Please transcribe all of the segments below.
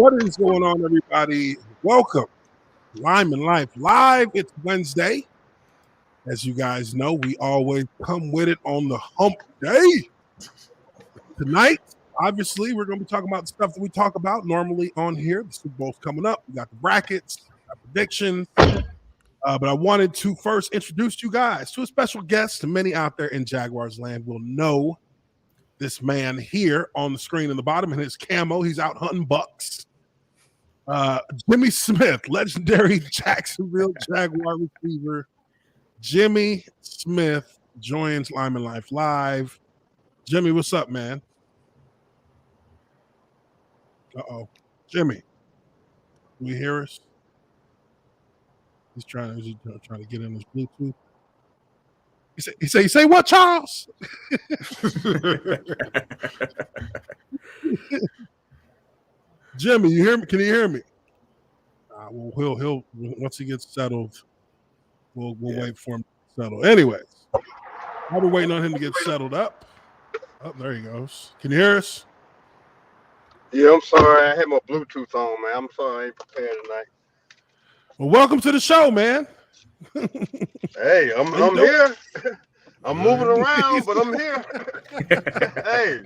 What is going on, everybody? Welcome, Lineman Life Live. It's Wednesday. As you guys know, we always come with it on the hump day. Tonight, obviously, we're going to be talking about the stuff that we talk about normally on here. The Super Bowl's coming up. We got the brackets, got predictions. But I wanted to first introduce you guys to a special guest. Many out there in Jaguars land will know this man here on the screen in the bottom in his camo. He's out hunting bucks. Jimmy Smith, legendary Jacksonville Jaguar receiver. Jimmy Smith joins Lineman Life Live. Jimmy, what's up, man? Uh-oh. Jimmy, can you hear us? He's trying to get in his Bluetooth. He say what, Charles? Jimmy, you hear me? Can you hear me? Well, he'll once he gets settled, we'll wait for him to settle. Anyways, I've been waiting on him to get settled up. Oh, there he goes. Can you hear us? Yeah, I'm sorry. I had my Bluetooth on, man. I'm sorry I ain't prepared tonight. Well, welcome to the show, man. Hey, I'm here. I'm moving around, but I'm here. Hey.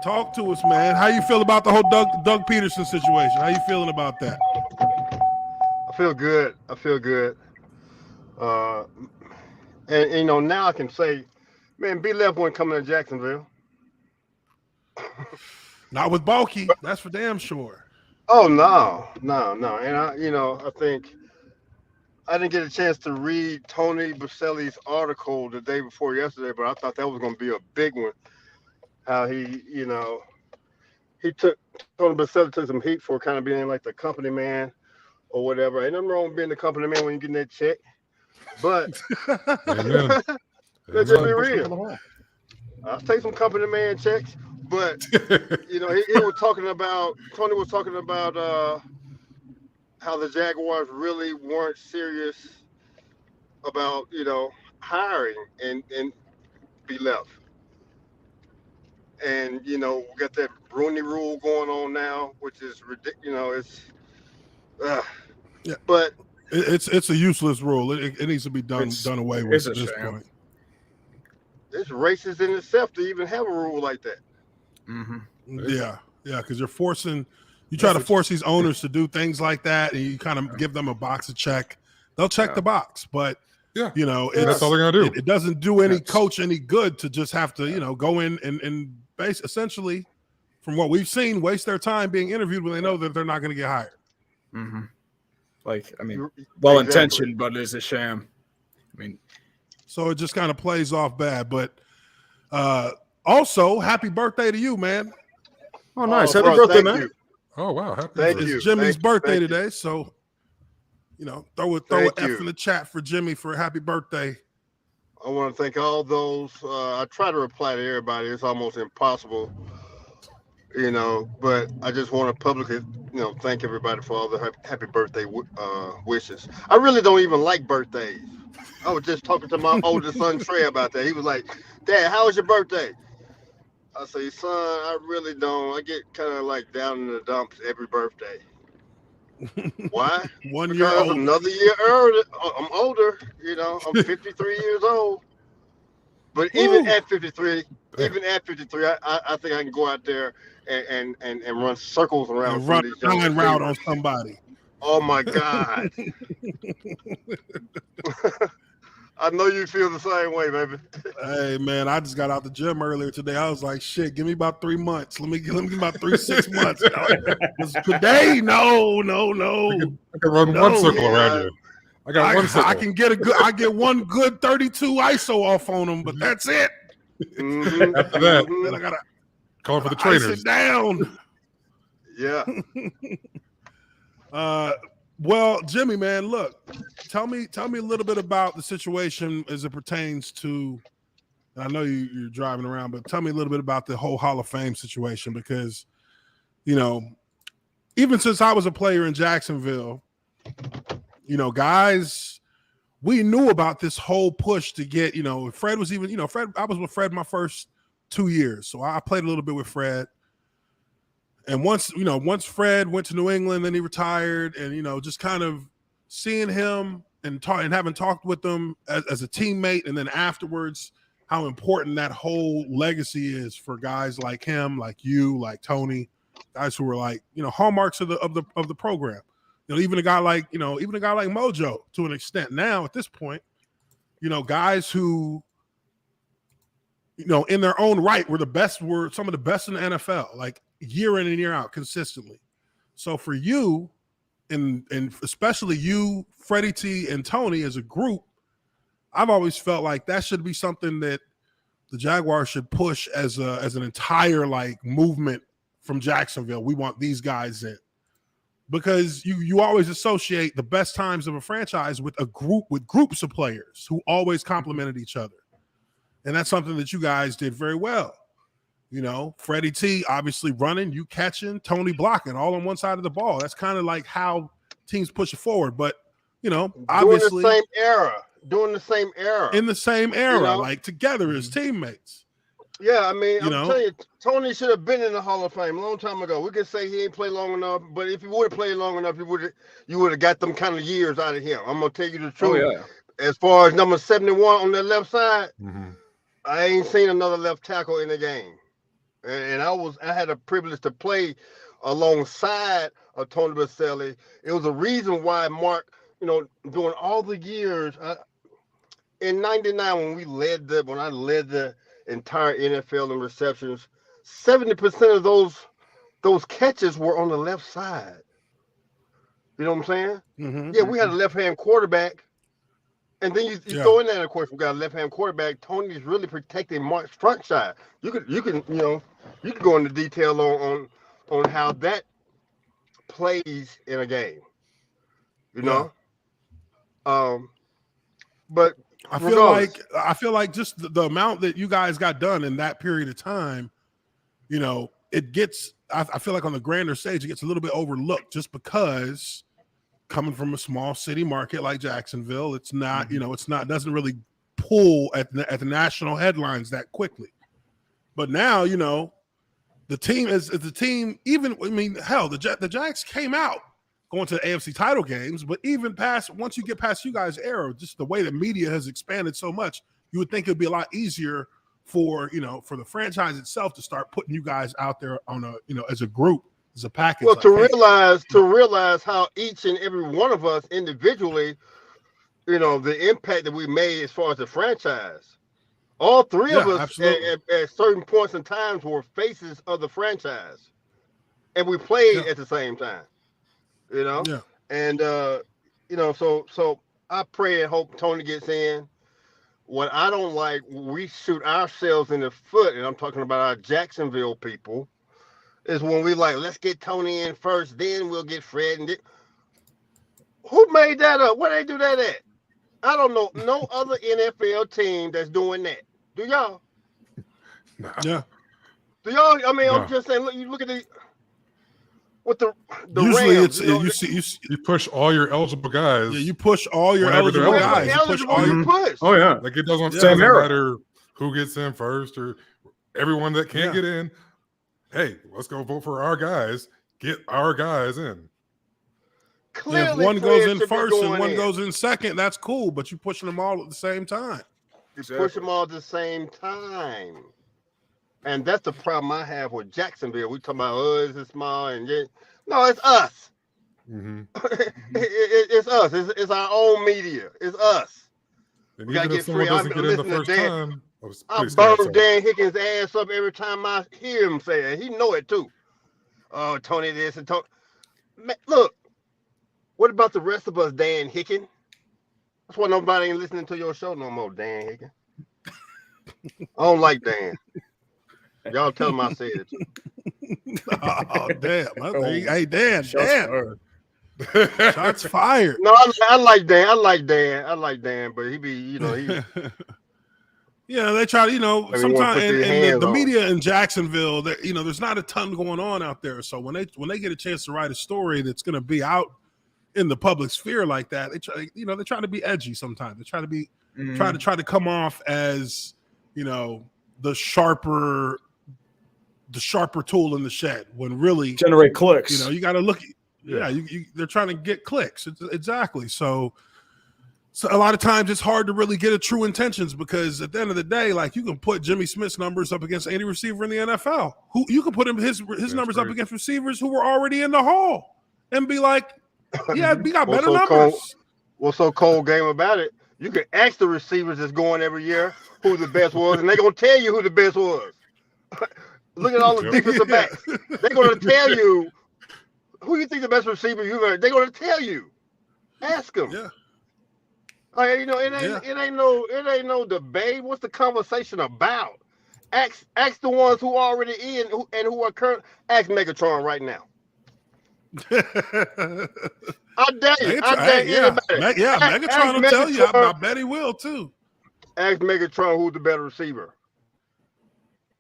Talk to us, man. How you feel about the whole Doug Peterson situation? How you feeling about that? I feel good. And you know, now I can say, man, B Left wasn't coming to Jacksonville. Not with Bulky, that's for damn sure. Oh no. And I think I didn't get a chance to read Tony Baselli's article the day before yesterday, but I thought that was going to be a big one. How Tony Baselli took some heat for kind of being like the company man or whatever. Ain't nothing wrong with being the company man when you're getting that check. But let's just be real. I'll take some company man checks. But he was talking about Tony was talking about how the Jaguars really weren't serious about hiring and be left. And we got that Rooney Rule going on now, which is ridiculous. But it's a useless rule. It needs to be done away with at this point. It's racist in itself to even have a rule like that. Mm-hmm. Yeah, because you try to force these owners to do things like that, and you kind of give them a box to check. They'll check the box, but that's all they're gonna do. It doesn't do any coach any good to just have to go in and base essentially, from what we've seen, waste their time being interviewed when they know that they're not going to get hired. Mm-hmm. Well-intentioned, but it's a sham. So it just kind of plays off bad. But also, happy birthday to you, man. Oh, nice. Happy birthday, man. You. Oh, wow. It's Jimmy's birthday today, so throw an F in the chat for Jimmy for a happy birthday. I want to thank all those. I try to reply to everybody. It's almost impossible, but I just want to publicly, thank everybody for all the happy birthday wishes. I really don't even like birthdays. I was just talking to my oldest son, Trey, about that. He was like, Dad, how was your birthday? I say, son, I really don't. I get kind of like down in the dumps every birthday. Why? 1 year old. Another year earlier. I'm older. I'm 53 years old. But even at 53, I think I can go out there and run circles around. And run a 9 route on somebody. Oh my God. I know you feel the same way, baby. Hey man, I just got out the gym earlier today. I was like, shit, give me about 3 months. Let me get about 6 months. Today, no. I can run one circle around you. I got one circle. I get one good 32 ISO off on them, but that's it. Mm-hmm. After that, then I gotta call for the trainers. Sit down. Yeah. Well, Jimmy, man, look, tell me a little bit about the situation as it pertains to. I know you're driving around, but tell me a little bit about the whole Hall of Fame situation because, even since I was a player in Jacksonville, guys, we knew about this whole push to get. Fred was even. Fred. I was with Fred my first 2 years, so I played a little bit with Fred. And once Fred went to New England, then he retired, and just kind of seeing him and having talked with him as a teammate, and then afterwards, how important that whole legacy is for guys like him, like you, like Tony, guys who were like hallmarks of the program. Even a guy like Mojo to an extent. Now at this point, guys who in their own right were some of the best in the NFL, like year in and year out consistently. So for you, and especially you, Freddie T, and Tony as a group, I've always felt like that should be something that the Jaguars should push as an entire like movement from Jacksonville. We want these guys in, because you always associate the best times of a franchise with groups of players who always complemented each other. And that's something that you guys did very well. Freddie T obviously running, you catching, Tony blocking, all on one side of the ball. That's kind of like how teams push it forward. But, obviously during the same era. In the same era, like together as teammates. Yeah, I mean, I'm telling you, Tony should have been in the Hall of Fame a long time ago. We could say he ain't played long enough, but if he would have played long enough, you would have got them kind of years out of him. I'm gonna tell you the truth. Oh, yeah. As far as number 71 on the left side, I ain't seen another left tackle in the game. And I had a privilege to play alongside of Tony Baselli. It was a reason why Mark, during all the years in '99 when I led the entire NFL in receptions, 70% of those catches were on the left side. You know what I'm saying? Yeah, we had a left-hand quarterback. And then you throw in there, of course, we got a left-hand quarterback. Tony's really protecting Mark's front side. You can go into detail on how that plays in a game. But I feel like just the amount that you guys got done in that period of time, it gets. I feel like on the grander stage, it gets a little bit overlooked just because. Coming from a small city market like Jacksonville, it's not, doesn't really pull at the national headlines that quickly. But now, the team is the team. Even the Jags came out going to the AFC title games, but even once you get past you guys' era, just the way the media has expanded so much, you would think it'd be a lot easier for the franchise itself to start putting you guys out there on as a group. As a package. Well, to realize how each and every one of us individually, the impact that we made as far as the franchise. All three of us at certain points in times were faces of the franchise, and we played at the same time. Yeah. And so I pray and hope Tony gets in. What I don't like, we shoot ourselves in the foot, and I'm talking about our Jacksonville people. Is when we let's get Tony in first, then we'll get Fred. And who made that up? Where they do that at? I don't know. No other NFL team that's doing that. Do y'all? Nah. Yeah. Do y'all? I mean, I'm just saying. Look, you look at the usually Rams, it's you push all your eligible guys. Yeah, you push all your eligible guys. You push all your push. Oh yeah, like it doesn't matter who gets in first or everyone that can't get in. Hey, let's go vote for our guys. Get our guys in. Clearly, if one goes in first and one goes in second, that's cool. But you're pushing them all at the same time. You push them all at the same time, and that's the problem I have with Jacksonville. We talking about is it small and no, it's us. It's us. It's our own media. It's us. And we even if someone doesn't get in the first time. I burn Dan Higgins' ass up every time I hear him say it. He know it too. Oh, Tony this and Tony. Man, look, what about the rest of us, Dan Higgins? That's why nobody ain't listening to your show no more, Dan Higgins. I don't like Dan. Y'all tell him I said it. Oh, damn. Hey, Dan. Shots fired. No, I like Dan. I like Dan, but he be, he... Yeah, they try to, sometimes in the media in Jacksonville, there's not a ton going on out there. So when they get a chance to write a story that's going to be out in the public sphere like that, they try to be edgy sometimes. They try to be try to come off as, the sharper the sharper tool in the shed when really generate clicks. You got to look. They're trying to get clicks. Exactly. So a lot of times it's hard to really get a true intentions because at the end of the day, like you can put Jimmy Smith's numbers up against any receiver in the NFL. Who you can put his numbers up against receivers who were already in the hall and be like, yeah, we got better numbers. What's so cold game about it? You can ask the receivers that's going every year who the best was, and they're gonna tell you who the best was. Look at all the defensive backs. They're gonna tell you who you think the best receiver you've ever. They're gonna tell you. Ask them. Yeah. It ain't no debate. What's the conversation about? Ask the ones who are already in and who are current. Ask Megatron right now. I dare you. Anybody. Megatron will tell you. I bet he will too. Ask Megatron who's the better receiver.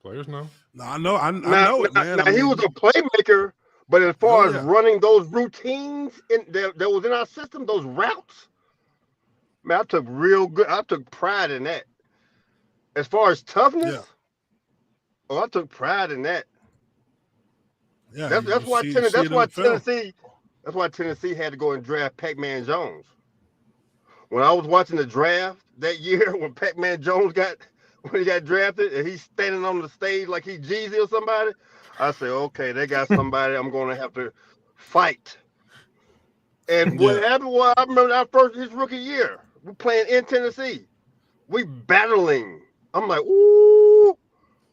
Players know. No, I know it, man. Now he was a playmaker, but as far as running those routines that was in our system, those routes. Man, I took pride in that. As far as toughness, I took pride in that. Yeah, that's why Tennessee had to go and draft Pac-Man Jones. When I was watching the draft that year, when Pac-Man Jones got drafted and he's standing on the stage like he's Jeezy or somebody, I said, okay, they got somebody I'm going to have to fight. And what happened was, I remember his rookie year. We're playing in Tennessee. We battling. I'm like, ooh.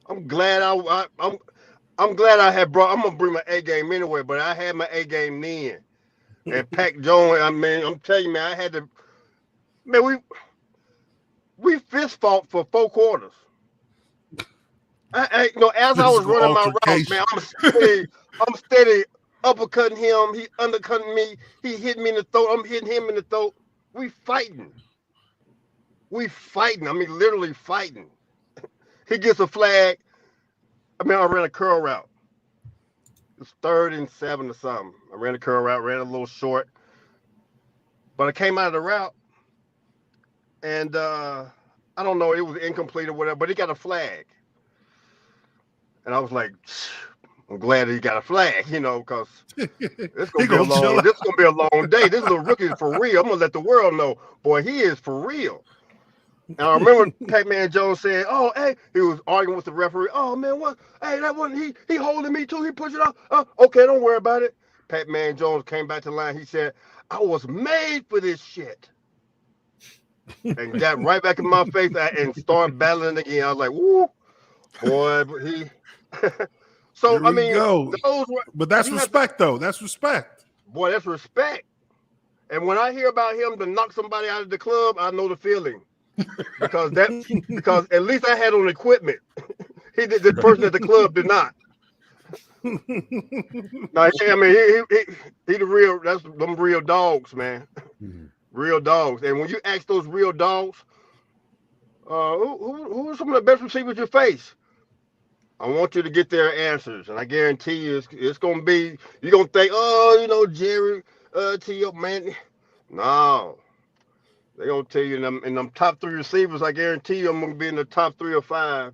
I'm glad I'm glad I had brought. I'm gonna bring my A game anyway, but I had my A game then. And Pac Jones. I mean, I'm telling you, man, I had to. Man, we fist fought for 4 quarters. As I was running my route, man, I'm steady uppercutting him. He undercutting me. He hit me in the throat. I'm hitting him in the throat. We fighting. I mean, literally fighting. He gets a flag. I ran a curl route. It was 3rd and 7 or something. I ran a curl route, ran a little short. But I came out of the route, and I don't know, it was incomplete or whatever, but he got a flag. And I was like, I'm glad he got a flag, because it's gonna be a long day. This little rookie is for real. I'm gonna let the world know, boy, he is for real. And I remember Pac-Man Jones said, "Oh, hey," he was arguing with the referee. "Oh man, what? Hey, that wasn't he holding me too. He pushed it off. Okay, don't worry about it." Pac-Man Jones came back to the line. He said, "I was made for this shit," and got right back in my face and started battling again. I was like, "Woo, boy!" But he. So I mean, but that's respect, though. That's respect. Boy, that's respect. And when I hear about him to knock somebody out of the club, I know the feeling. Because at least I had on equipment. He did. The person at the club did not. No, I mean he the real. That's them real dogs, man. Real dogs. And when you ask those real dogs, who are some of the best receivers you face? I want you to get their answers, and I guarantee you, it's gonna be. You're gonna think, Jerry, T.O. man. No. They're gonna tell you in them top 3 receivers, I guarantee you I'm gonna be in the top 3 or 5.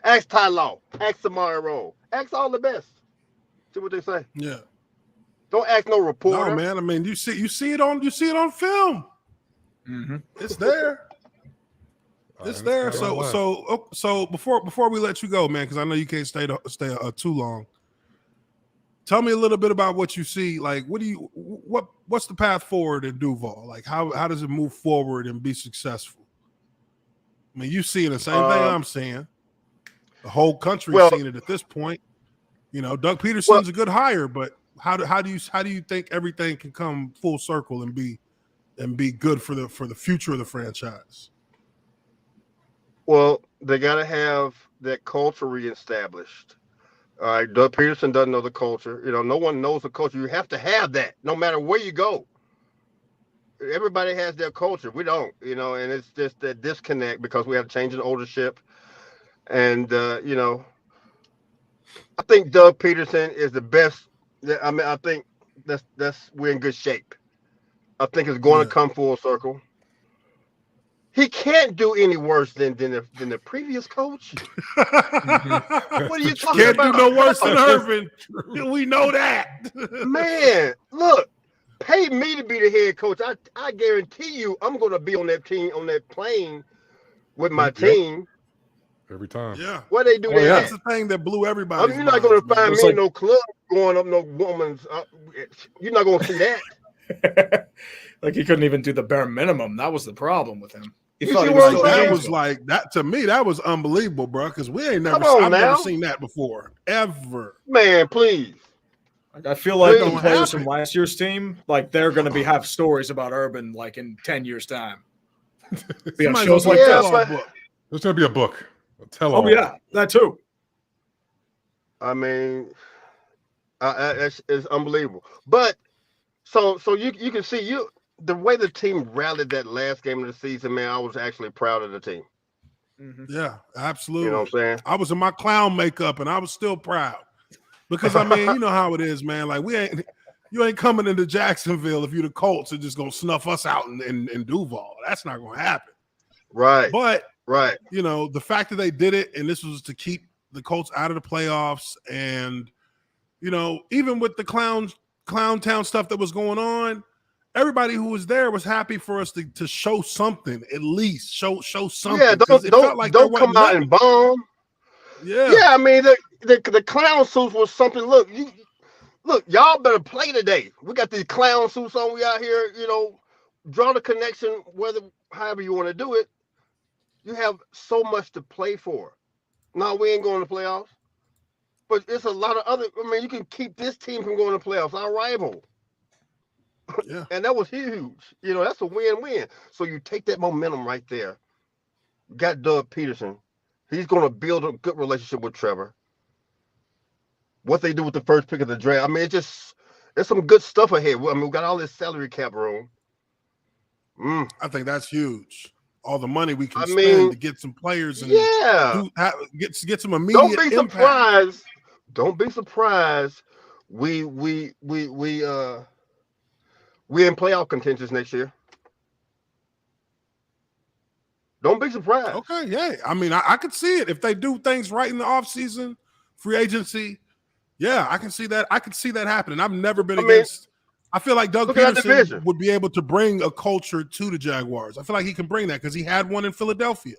Ask Ty Law, ask Samari Rowe, ask all the best. See what they say. Yeah. Don't ask no reporter. No, man. I mean, you see it on film. Mm-hmm. It's there. It's there. So before we let you go, man, because I know you can't stay too long. Tell me a little bit about what you see. Like, what's the path forward in Duval? Like, how does it move forward and be successful? I mean, you seeing the same thing I'm seeing. The whole country seeing it at this point. Doug Peterson's a good hire, but how do you think everything can come full circle and be good for the future of the franchise? Well, they got to have that culture reestablished. All right, Doug Peterson doesn't know the culture. No one knows the culture. You have to have that no matter where you go. Everybody has their culture. We don't, and it's just that disconnect because we have to change in ownership. And, I think Doug Peterson is the best. I mean, I think we're in good shape. I think it's going to come full circle. he can't do any worse than the previous coach. What are you talking Can't about? do no worse than Urban. We know that. Man, look, pay me to be the head coach. I guarantee you, I'm going to be on that team, on that plane with my team. Every time. Yeah. Where they do that? That's the thing that blew everybody. You're not going to find me in no club going up no woman's. You're not going to see that. Like he couldn't even do the bare minimum. That was the problem with him. That was like that to me. That was unbelievable, bro. Because I've never seen that before, ever. Man, please. Like, I feel like the players from last year's team, like they're going to have stories about Urban like in 10 years' time. Shows like this. There's going to be a book. A tell-all. Oh yeah, that too. I mean, it's unbelievable. But so you can see the way the team rallied that last game of the season, man. I was actually proud of the team. Mm-hmm. Yeah, absolutely. You know what I'm saying? I was in my clown makeup and I was still proud because I mean, you know how it is, man. Like you ain't coming into Jacksonville if you the Colts and just gonna snuff us out in Duval. That's not gonna happen. Right. But right. You know, the fact that they did it and this was to keep the Colts out of the playoffs, and you know, even with the clown town stuff that was going on. Everybody who was there was happy for us to show something, at least show something. Yeah, don't come out and bomb. Yeah, yeah. I mean, the clown suits was something. Look, y'all better play today. We got these clown suits on. We out here, you know, draw the connection. However you want to do it, you have so much to play for. No, we ain't going to playoffs, but it's a lot of other. I mean, you can keep this team from going to playoffs. Our rival. Yeah. And that was huge. You know, that's a win-win. So you take that momentum right there. You got Doug Peterson. He's going to build a good relationship with Trevor. What they do with the first pick of the draft. I mean, there's some good stuff ahead. I mean, we got all this salary cap room. I think that's huge. All the money we can spend to get some players and get some immediate impact. Don't be surprised. We in playoff contentions next year. Don't be surprised. Okay, yeah. I mean, I could see it. If they do things right in the offseason, free agency, yeah, I can see that. I could see that happening. I've never been against – I feel like Doug Peterson would be able to bring a culture to the Jaguars. I feel like he can bring that because he had one in Philadelphia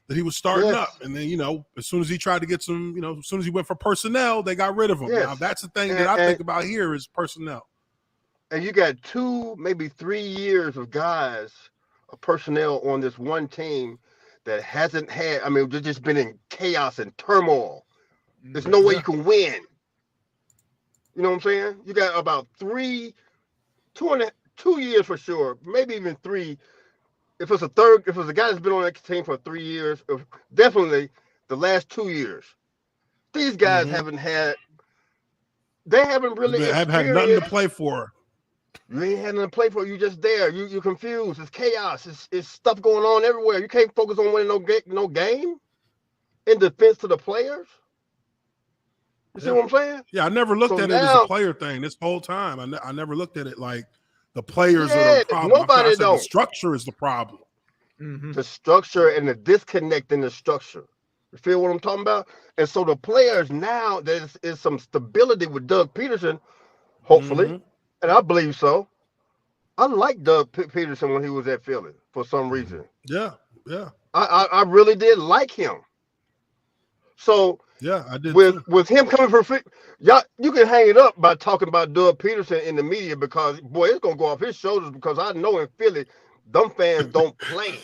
that he was starting up. And then, you know, as soon as he tried to get some – you know, as soon as he went for personnel, they got rid of him. Yes. Now, that's the thing that I think about here is personnel. And you got 2, maybe 3 years of guys, of personnel on this one team that hasn't had, I mean, they've just been in chaos and turmoil. There's no way you can win. You know what I'm saying? You got about 2 years for sure, maybe even 3. If it's a guy that's been on that team for 3 years, definitely the last 2 years. These guys haven't really had nothing to play for. You ain't had nothing to play for. You just there. You're confused. It's chaos. It's stuff going on everywhere. You can't focus on winning no game in defense to the players. You see what I'm saying? Yeah, I never looked at it as a player thing this whole time. I never looked at it like the players are the problem. The structure is the problem. Mm-hmm. The structure and the disconnect in the structure. You feel what I'm talking about? And so the players now, there is some stability with Doug Peterson, hopefully. And I believe so. I like Doug Peterson when he was at Philly for some reason. Yeah. I really did like him. So yeah, I did. With him coming from y'all, you can hang it up by talking about Doug Peterson in the media because boy, it's gonna go off his shoulders because I know in Philly, them fans don't play.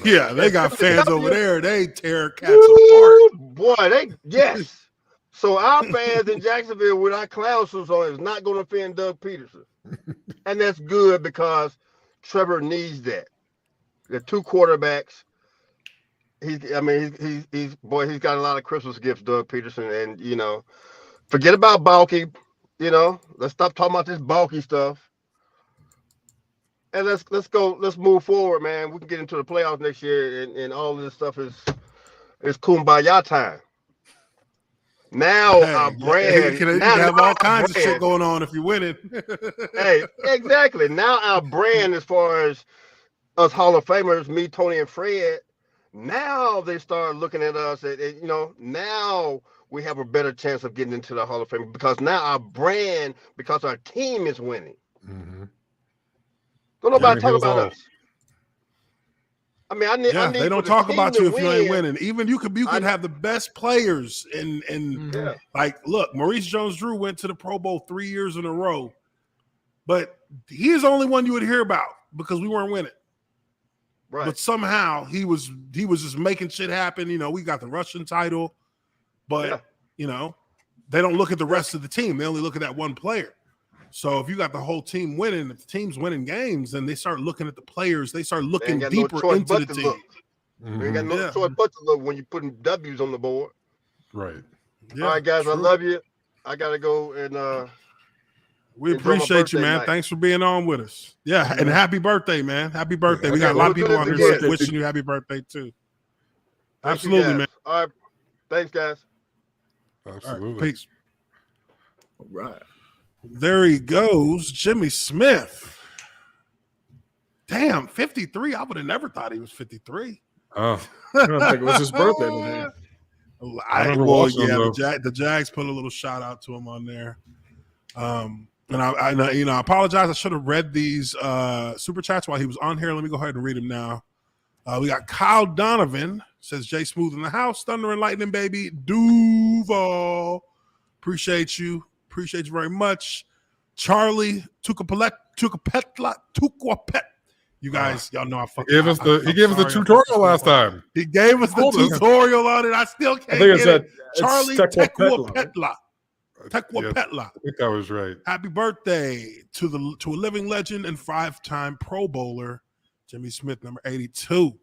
Yeah, they got fans over there. They tear cats apart. Boy, yes. So our fans in Jacksonville with our clown suits on is not going to offend Doug Peterson. And that's good because Trevor needs that. The 2 quarterbacks. He's got a lot of Christmas gifts, Doug Peterson. And, you know, forget about Balky. You know, let's stop talking about this Balky stuff. And let's move forward, man. We can get into the playoffs next year and all of this stuff is kumbaya time. Now our brand. You can have all kinds of shit going on if you win it. Hey, exactly. Now our brand, as far as us Hall of Famers, me, Tony, and Fred, now they start looking at us now we have a better chance of getting into the Hall of Fame because now our brand, because our team is winning. Mm-hmm. Don't nobody Aaron talk Hill's about all. us. I mean, I need they for don't the talk team about to you if you ain't win. winning. Even you could have the best players in Yeah. like look, Maurice Jones-Drew went to the Pro Bowl 3 years in a row, but he's the only one you would hear about because we weren't winning. Right. But somehow he was just making shit happen. You know, we got the Russian title, but you know, they don't look at the rest of the team. They only look at that one player. So if you got the whole team winning, if the team's winning games, then they start looking at the players. They start looking deeper into the team. We ain't got no choice but to look when you're putting W's on the board. Right. Yeah, all right, guys, true. I love you. I gotta go and we appreciate you, man. Night. Thanks for being on with us. Yeah, and happy birthday, man. Happy birthday. We got a lot of people on here wishing you happy birthday too. Absolutely, man. All right. Thanks, guys. Absolutely. Right, peace. All right. There he goes, Jimmy Smith. Damn, 53. I would have never thought he was 53. Oh. I don't think it was his birthday today. I remember watching him, the Jags put a little shout out to him on there. And I apologize. I should have read these super chats while he was on here. Let me go ahead and read them now. We got Kyle Donovan says Jay Smooth in the house, Thunder and Lightning, baby. Duval, appreciate you very much. Charlie Tukapetla. You guys, y'all know I fucking. He gave us the tutorial last time. He gave us the tutorial on it. I still can't get it. Charlie Tequapetla. Tequapetla. I think that was right. Happy birthday to a living legend and 5-time Pro Bowler, Jimmy Smith, number 82.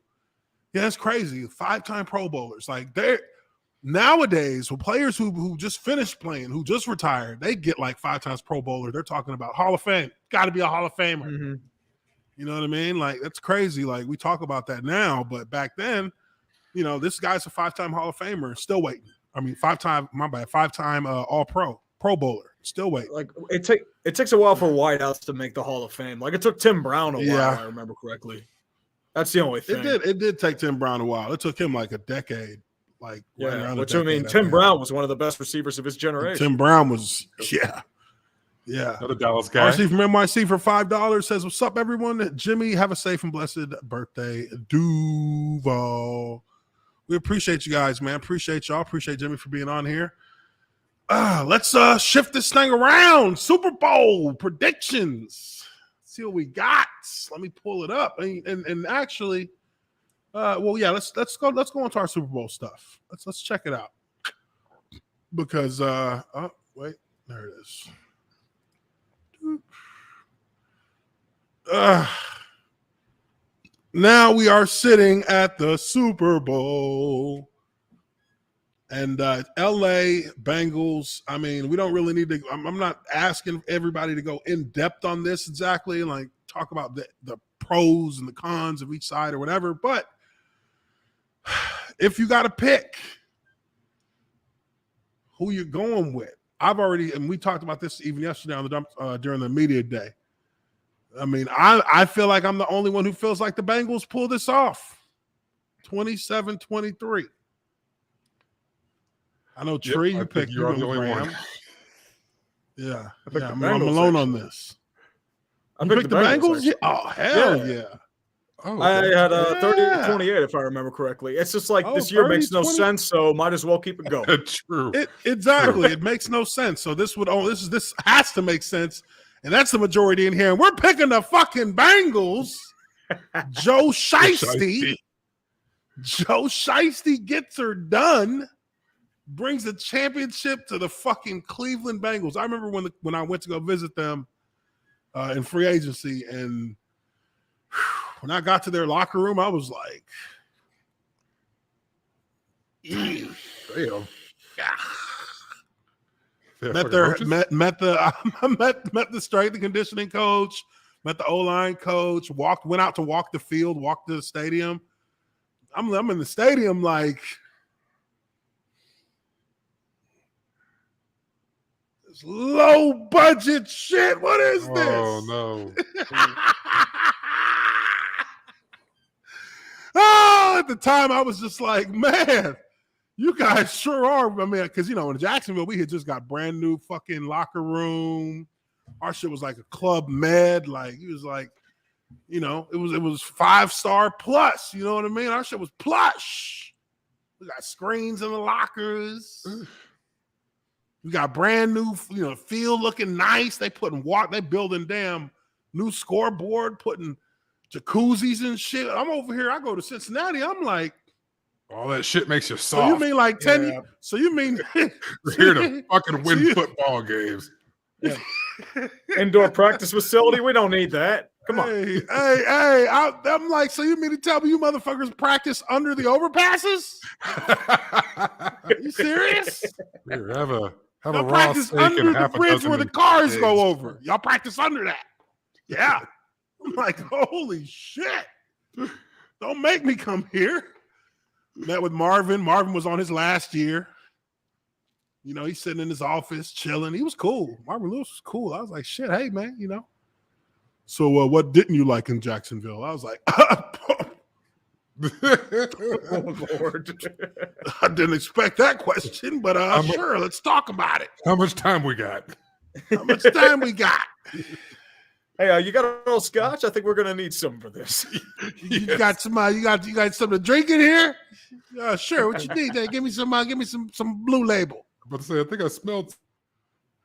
Yeah, that's crazy. 5-time Pro Bowlers. Like they're nowadays, with players who just finished playing, who just retired, they get like 5 times Pro Bowler. They're talking about Hall of Fame. Got to be a Hall of Famer. Mm-hmm. You know what I mean? Like that's crazy. Like we talk about that now, but back then, you know, this guy's a 5-time Hall of Famer, still waiting. I mean, 5-time All Pro Bowler, still waiting. Like it takes a while for wideouts to make the Hall of Fame. Like it took Tim Brown a while, if I remember correctly. That's the only thing. It did take Tim Brown a while. It took him like a decade. Like which I mean, Tim Brown was one of the best receivers of his generation. Tim Brown was Another Dallas guy. RC from NYC for $5 says, "What's up, everyone? Jimmy, have a safe and blessed birthday, Duval." We appreciate you guys, man. Appreciate y'all. Appreciate Jimmy for being on here. Let's shift this thing around. Super Bowl predictions. Let's see what we got. Let me pull it up. And actually, let's go into our Super Bowl stuff. Let's check it out. Because wait, there it is. Now we are sitting at the Super Bowl. And LA Bengals, I mean, we don't really need to. I'm not asking everybody to go in depth on this exactly, like talk about the pros and the cons of each side or whatever. But if you got to pick who you're going with, and we talked about this even yesterday on the during the media day. I mean, I feel like I'm the only one who feels like the Bengals pull this off. 27-23. I know Tree, you picked you're the only one. Yeah, I'm alone on this. I picked the Bengals? Yeah. Oh, hell yeah. Oh, I had 30-28, if I remember correctly. It's just like this year makes no sense, so might as well keep it going. True. Exactly. It makes no sense. So this has to make sense. And that's the majority in here. And we're picking the fucking Bengals. Joe Shiesty. Joe Shiesty gets her done. Brings the championship to the fucking Cleveland Bengals. I remember when I went to go visit them in free agency, and when I got to their locker room, I was like, damn. met the strength and conditioning coach, met the O-line coach, went out to walk the field, walked to the stadium. I'm in the stadium like, this low budget shit. What is this? Oh no. the time, I was just like, man, you guys sure are. I mean, because, in Jacksonville, we had just got brand new fucking locker room. Our shit was like a Club Med. Like, he was like, it was 5-star plus. You know what I mean? Our shit was plush. We got screens in the lockers. We got brand new, field looking nice. They building damn new scoreboard, putting jacuzzis and shit. I'm over here. I go to Cincinnati. I'm like, all that shit makes you soft. So you mean like 10? Yeah. So you mean we're here to fucking win football games? Yeah. Indoor practice facility. We don't need that. Come on. Hey. I'm like, so you mean to tell me you motherfuckers practice under the overpasses? You serious? Here, have a Y'all raw practice steak under and the half a bridge dozen where the cars eggs. go over. Y'all practice under that. Yeah. I'm like, holy shit. Don't make me come here. Met with Marvin. Marvin was on his last year. He's sitting in his office chilling. He was cool. Marvin Lewis was cool. I was like, shit, hey, man, So what didn't you like in Jacksonville? I was like, oh, Lord. I didn't expect that question, but sure, let's talk about it. How much time we got? Hey, you got a little scotch? I think we're gonna need some for this. You got some? You got something to drink in here? Sure. What you need? Give me some Blue Label. I'm about to say, I think I smelled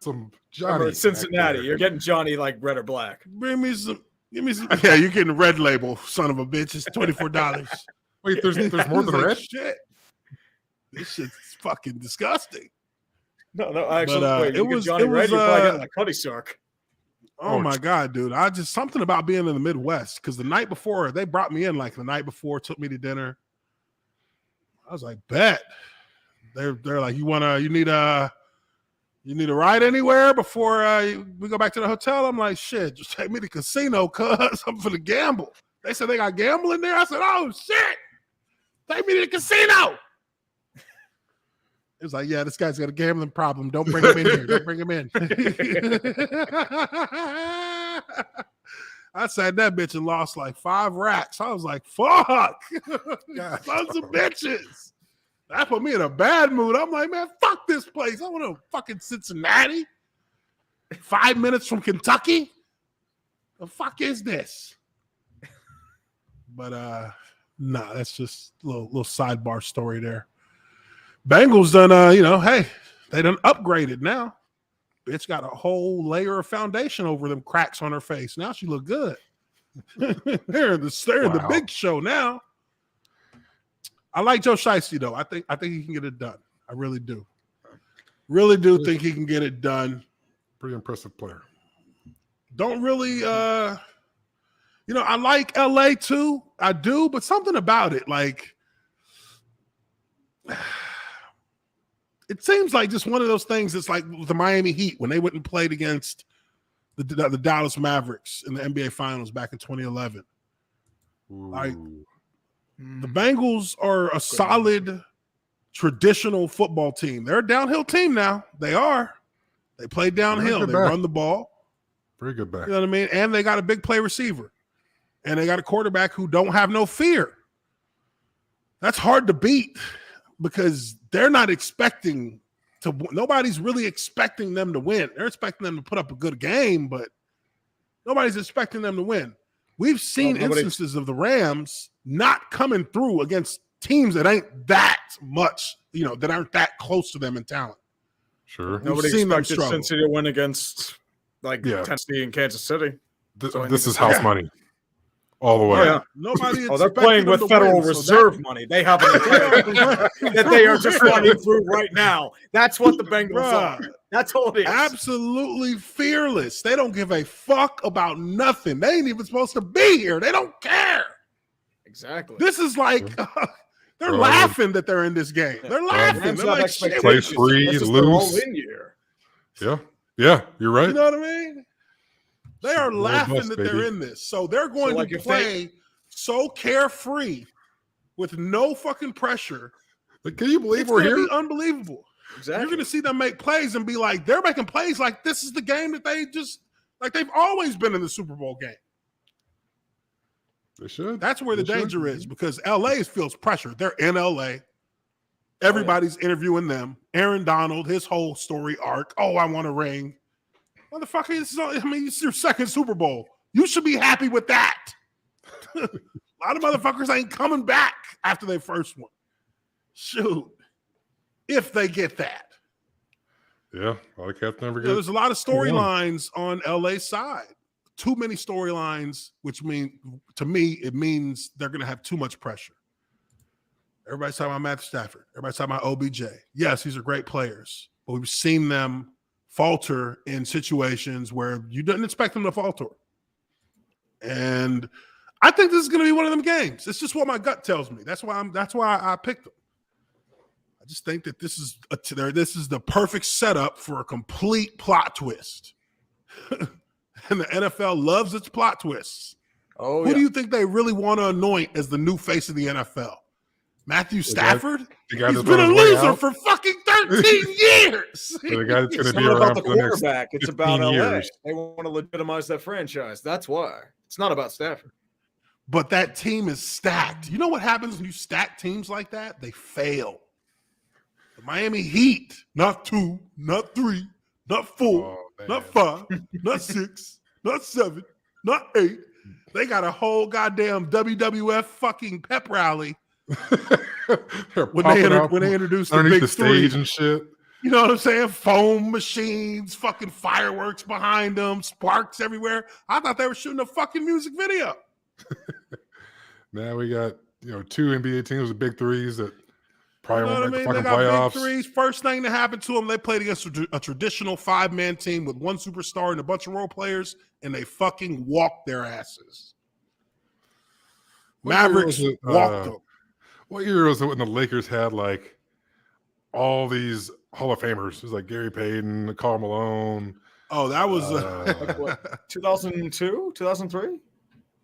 some Johnny. Cincinnati. You're getting Johnny like red or black. Give me some. Yeah, you're getting Red Label, son of a bitch. It's $24. Wait, there's more than red? Shit. This shit's fucking disgusting. No, actually, you're probably getting like Cuddy Sark. Oh my God, dude. Something about being in the Midwest, because the night before, they brought me in like the night before, took me to dinner. I was like, bet. They're like, you need a ride anywhere before we go back to the hotel? I'm like, shit, just take me to the casino, cuz I'm for the gamble. They said they got gambling there. I said, oh shit, take me to the casino. It was like, yeah, this guy's got a gambling problem. Don't bring him in here. Don't bring him in. I sat that bitch and lost like 5 racks. I was like, fuck. Sons of bitches. That put me in a bad mood. I'm like, man, fuck this place. I want to fucking Cincinnati. 5 minutes from Kentucky. The fuck is this? But nah, that's just a little sidebar story there. Bengals done, hey, they done upgraded now. Bitch got a whole layer of foundation over them cracks on her face. Now she look good. they're in the big show now. I like Joe Shiesty though. I think he can get it done. I really do. Really do think he can get it done. Pretty impressive player. Don't really I like LA too. I do, but something about it, like it seems like just one of those things. It's like the Miami Heat when they went and played against the Dallas Mavericks in the NBA Finals back in 2011. Ooh. Like the Bengals are a solid traditional football team. They're a downhill team now. They are. They play downhill. They run the ball. Very good back. You know what I mean? And they got a big play receiver. And they got a quarterback who don't have no fear. That's hard to beat because they're not expecting to – nobody's really expecting them to win. They're expecting them to put up a good game, but nobody's expecting them to win. We've seen instances of the Rams not coming through against teams that ain't that much, that aren't that close to them in talent. Sure. Nobody expected Cincy to win against Tennessee and Kansas City. This is house money. All the way. Yeah. Nobody. They're playing with Federal Reserve money. They have that they are just running through right now. That's what the Bengals are. That's all it is. Absolutely fearless. They don't give a fuck about nothing. They ain't even supposed to be here. They don't care. Exactly. This is like they're laughing that they're in this game. They're laughing. They're like, shit, play free, lose. Yeah, you're right. You know what I mean? They are laughing that they're in this. So they're going to play so carefree with no fucking pressure. Like, can you believe we're here? It's going to be unbelievable. Exactly. You're going to see them make plays and be like, they're making plays like this is the game that they just, like they've always been in the Super Bowl game. They should. That's where the danger is because LA feels pressure. They're in LA. Everybody's interviewing them. Aaron Donald, his whole story arc. Oh, I want a ring. Motherfucker, it's your second Super Bowl. You should be happy with that. A lot of motherfuckers ain't coming back after their first one. Shoot. If they get that. Yeah, a lot of cats never get. There's a lot of storylines on LA's side. Too many storylines, which to me, it means they're going to have too much pressure. Everybody's talking about Matthew Stafford. Everybody's talking about OBJ. Yes, these are great players, but we've seen them falter in situations where you didn't expect them to falter. And I think this is going to be one of them games. It's just what my gut tells me. That's why I picked them. I just think that this is the perfect setup for a complete plot twist. And the NFL loves its plot twists. Who do you think they really want to anoint as the new face of the NFL? Matthew Stafford? He's been a loser for fucking 13 years. The guy that's going to be not around about the for the next quarterback. It's about 15 LA. years. They want to legitimize that franchise. That's why. It's not about Stafford. But that team is stacked. You know what happens when you stack teams like that? They fail. The Miami Heat, not 2, not 3, not 4, not 5, not 6, not 7, not 8. They got a whole goddamn WWF fucking pep rally when they introduced the big stage three and shit. You know what I'm saying? Foam machines, fucking fireworks behind them, sparks everywhere. I thought they were shooting a fucking music video. Now we got 2 NBA teams with big threes that probably won't make the fucking They got playoffs. big threes. First thing that happened to them, they played against a traditional 5-man team with one superstar and a bunch of role players, and they fucking walked their asses. Mavericks walked them. What year was it when the Lakers had like all these Hall of Famers? It was like Gary Payton, Karl Malone. Oh, that was like what, 2002, 2003?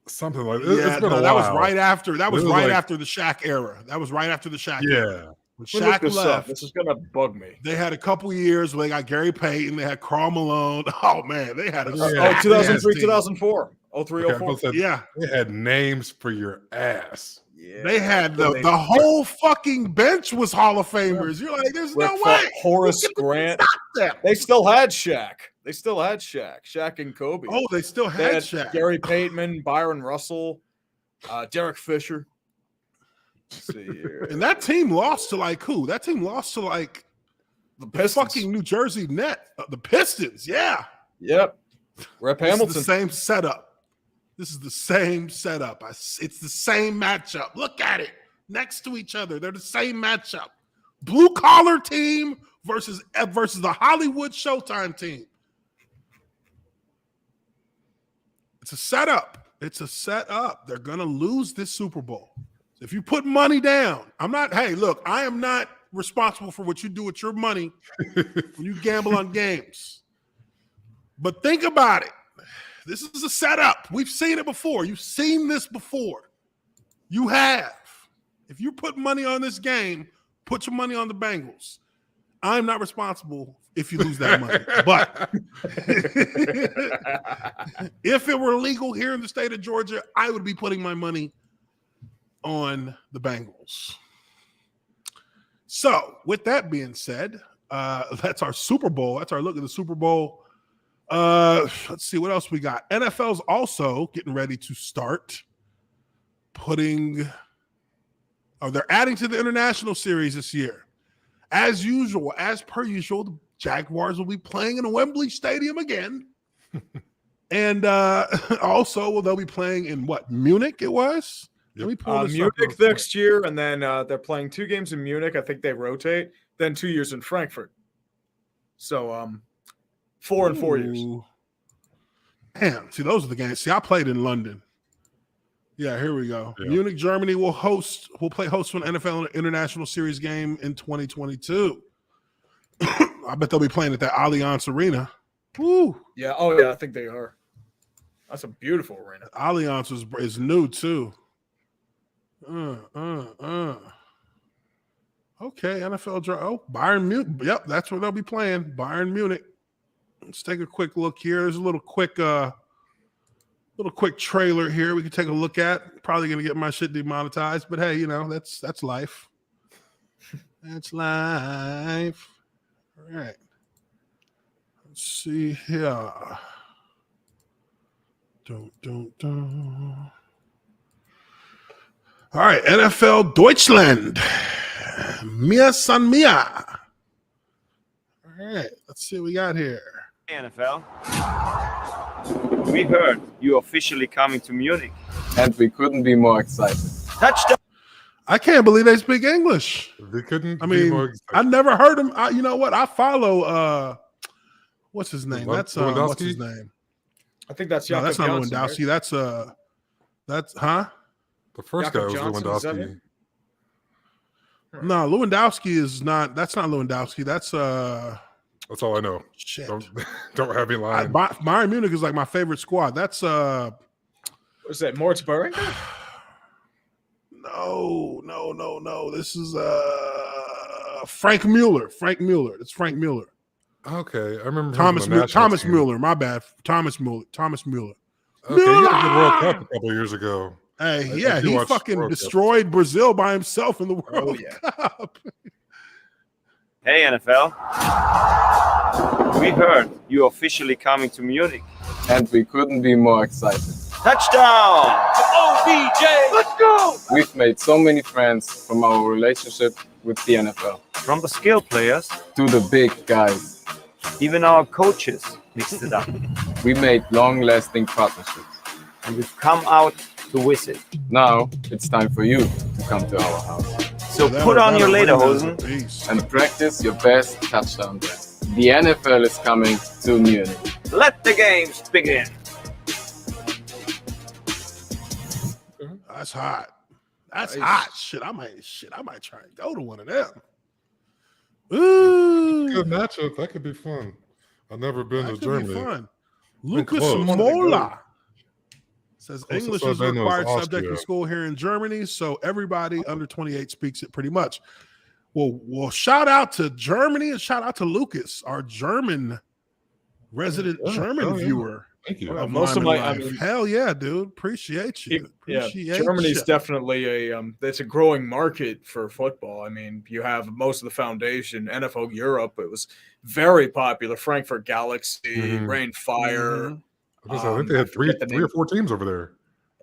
Something like that. Yeah, It's been a that while. was right after. That was right like, after the Shaq era. That was right after the Shaq era. When Shaq Shaq left, this is gonna bug me. They had a couple years where they got Gary Payton, they had Karl Malone. Oh man, they had a 2003, 2004, 03, 04. Yeah, they had names for your ass. Yeah, they had the whole fucking bench was Hall of Famers. You're like, there's no way. Horace Grant. They still had Shaq. Shaq and Kobe. Oh, they still had Shaq. Gary Payton, Byron Russell, Derek Fisher. Let's see here. And that team lost to like who? That team lost to like the Pistons. Fucking New Jersey Net. The Pistons, yeah. Yep. Rep Hamilton. This is the same setup. It's the same matchup. Look at it. Next to each other. They're the same matchup. Blue collar team versus the Hollywood Showtime team. It's a setup. They're going to lose this Super Bowl. So if you put money down, I am not responsible for what you do with your money when you gamble on games. But think about it. This is a setup. We've seen it before. You've seen this before. You have. If you put money on this game, put your money on the Bengals. I'm not responsible if you lose that money. But if it were legal here in the state of Georgia, I would be putting my money on the Bengals. So, with that being said, that's our Super Bowl. That's our look at the Super Bowl. Let's see what else we got. NFL's also getting ready to start they're adding to the international series this year. As per usual, the Jaguars will be playing in a Wembley Stadium again. And also, they'll be playing in Munich it was? Let me pull this Munich next year, and then they're playing 2 games in Munich. I think they rotate. Then 2 years in Frankfurt. So, 4 and 4 years. Damn. See, those are the games. See, I played in London. Yeah, here we go. Yeah. Munich, Germany will play host to an NFL International Series game in 2022. I bet they'll be playing at that Allianz Arena. Woo. Yeah. Oh, yeah. I think they are. That's a beautiful arena. Allianz is new too. Okay, NFL draw. Oh, Bayern Munich. Yep, that's where they'll be playing. Bayern Munich. Let's take a quick look here. There's a little quick little quick trailer here we can take a look at. Probably gonna get my shit demonetized, but hey, that's life. That's life. All right. Let's see here. Dun. All right, NFL Deutschland. Mia San Mia. All right, let's see what we got here. NFL. We heard you officially coming to Munich. And we couldn't be more excited. Touchdown! I can't believe they speak English. They couldn't. I mean, I never heard him. You know what? I follow. What's his name? That's what's his name? I think that's No, that's not Johnson, Lewandowski. right? That's huh? The first Jakob guy was Johnson, is that Lewandowski. him? No, Lewandowski is not. That's not Lewandowski. That's That's all I know. shit. Don't have me lying. Bayern Munich is like my favorite squad. That's Was that Moritz Böhringer? No. This is Frank Mueller. It's Frank Mueller. Okay, I remember Thomas team. Mueller. My bad. Thomas Mueller. Okay, he had the World Cup a couple of years ago. Hey, I yeah, do he watch fucking World Cup. destroyed Brazil by himself in the World Cup. Hey NFL. We heard you officially coming to Munich. And we couldn't be more excited. Touchdown! OBJ! Let's go! We've made so many friends from our relationship with the NFL. From the skill players, To the big guys. even our coaches mixed it up. We made long-lasting partnerships. And we've come out to visit. Now it's time for you to come to our house So put on your lederhosen. and practice your best touchdown dance. The NFL is coming to Munich. Let the games begin. That's hot. That's hot. Shit, I might try and go to one of them. Ooh, Good matchup. That could be fun. I've never been that to could be Germany. fun. Lucas close. Mola says Closest English I've is a been was required subject in Austria. school here in Germany, so everybody under 28 speaks it pretty much. Well, shout out to Germany and shout out to Lucas, our German resident German yeah. viewer. Thank you. Well, of most of Lyman my- I Life. mean- Hell yeah, dude. Appreciate you. Germany's ya. definitely it's a growing market for football. I mean, you have most of the foundation, NFL Europe. It was very popular. Frankfurt Galaxy, Mhm. Rain Fire. Mhm. I think they had three forget the name. or four teams over there.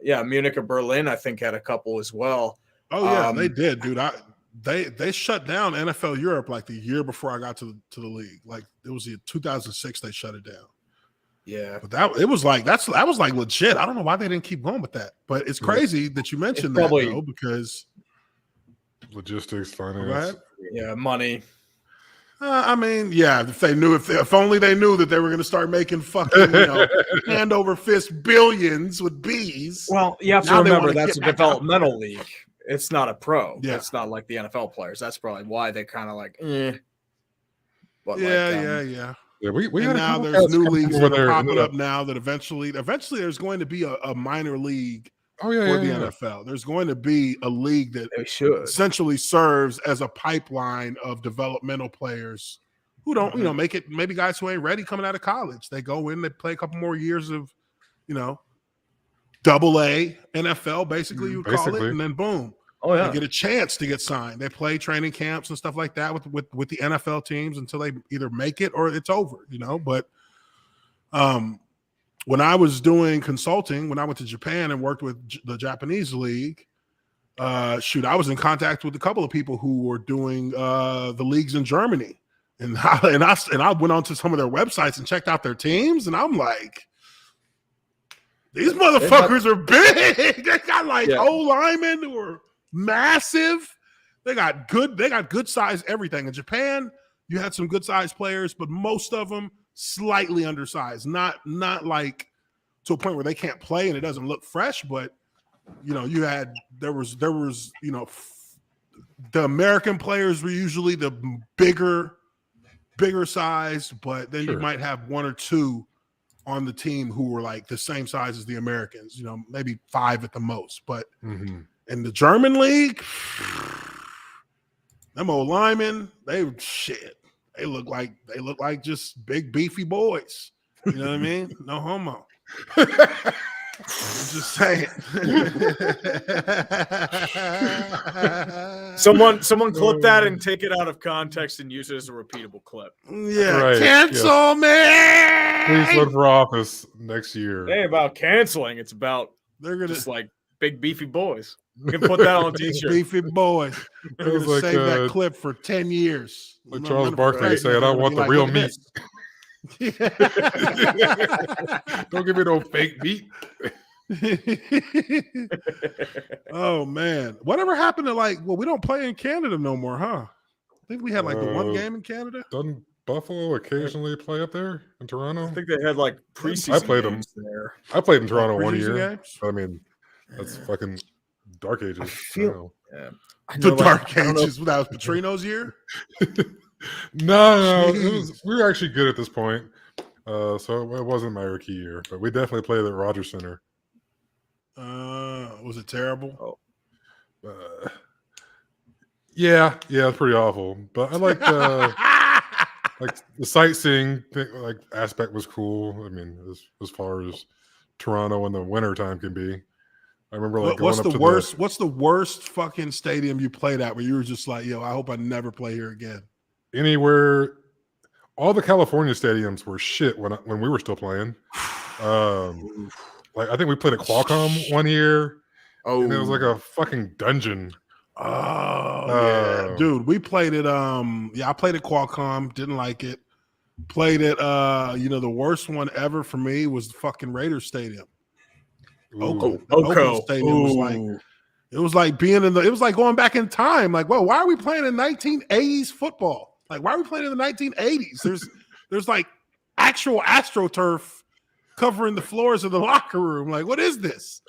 Yeah, Munich and Berlin, I think, had a couple as well. Oh yeah, Um, they did, dude. They shut down NFL Europe like the year before I got to the league. Like it was in 2006 they shut it down. Yeah, But that was like legit. I don't know why they didn't keep going with that. But it's crazy that you mentioned that probably- though, because Logistics, go finance. ahead. yeah, money. I mean, yeah, if only they knew that they were going to start making fucking hand over fist billions with bees. Well, you have to Now they remember wanna that's a get back developmental league. It's not a pro. Yeah. It's not like the NFL players. That's probably why they kind of like, But Yeah. Yeah, we And had a now couple there's guys new come leagues over that are there. popping up now that eventually there's going to be a minor league Oh yeah, for yeah, the yeah. NFL. There's going to be a league that They should. essentially serves as a pipeline of developmental players who don't, make it. Maybe guys who ain't ready coming out of college. They go in, they play a couple more years of, double A NFL, basically you would call it, Basically. and then boom, Oh yeah. they get a chance to get signed. They play training camps and stuff like that with the NFL teams until they either make it or it's over. But when I was doing consulting, when I went to Japan and worked with the Japanese league, I was in contact with a couple of people who were doing the leagues in Germany, and I went onto some of their websites and checked out their teams, and I'm like, these motherfuckers are big. They got O-linemen who are massive. They got good size everything. In Japan, you had some good size players, but most of them slightly undersized, not like to a point where they can't play and it doesn't look fresh, but there was the American players were usually the bigger size, but then you might have one or two on the team who were like the same size as the Americans, maybe 5 at the most. But in the German league, them old linemen, they look like just big beefy boys. You know what I mean? No homo. I'm just saying. Someone clip that and take it out of context and use it as a repeatable clip. Yeah, Right, cancel me. Please run for office next year. It ain't about canceling. It's about They're gonna just like big beefy boys. You can put that on a t-shirt. beefy boys. They're was gonna like, save that clip for 10 years. Like Charles Barkley saying, "I want the real meat. Don't give me no fake meat." Oh man, whatever happened to we don't play in Canada no more, huh? I think we had the one game in Canada. Doesn't Buffalo occasionally play up there in Toronto? I think they had preseason. I played them there. I played in Toronto one year. Games? I mean, that's fucking dark ages. I feel the dark ages. That was Petrino's year. No, we were actually good at this point. So it wasn't my rookie year, but we definitely played at Rogers Center. Was it terrible? Yeah, it's pretty awful. But I like the sightseeing aspect was cool. I mean, as far as Toronto in the winter time can be. I remember what's the worst fucking stadium you played at where you were just like, yo, I hope I never play here again? Anywhere. All the California stadiums were shit when we were still playing. I think we played at Qualcomm one year. Oh, and it was like a fucking dungeon. Oh yeah, dude. We played it. I played at Qualcomm. Didn't like it. Played it. The worst one ever for me was the fucking Raiders Stadium. Oakland Stadium was like being in it was like going back in time. Like, whoa, why are we playing in 1980s football? Like, why are we playing in the 1980s? There's like actual AstroTurf covering the floors of the locker room. Like, what is this?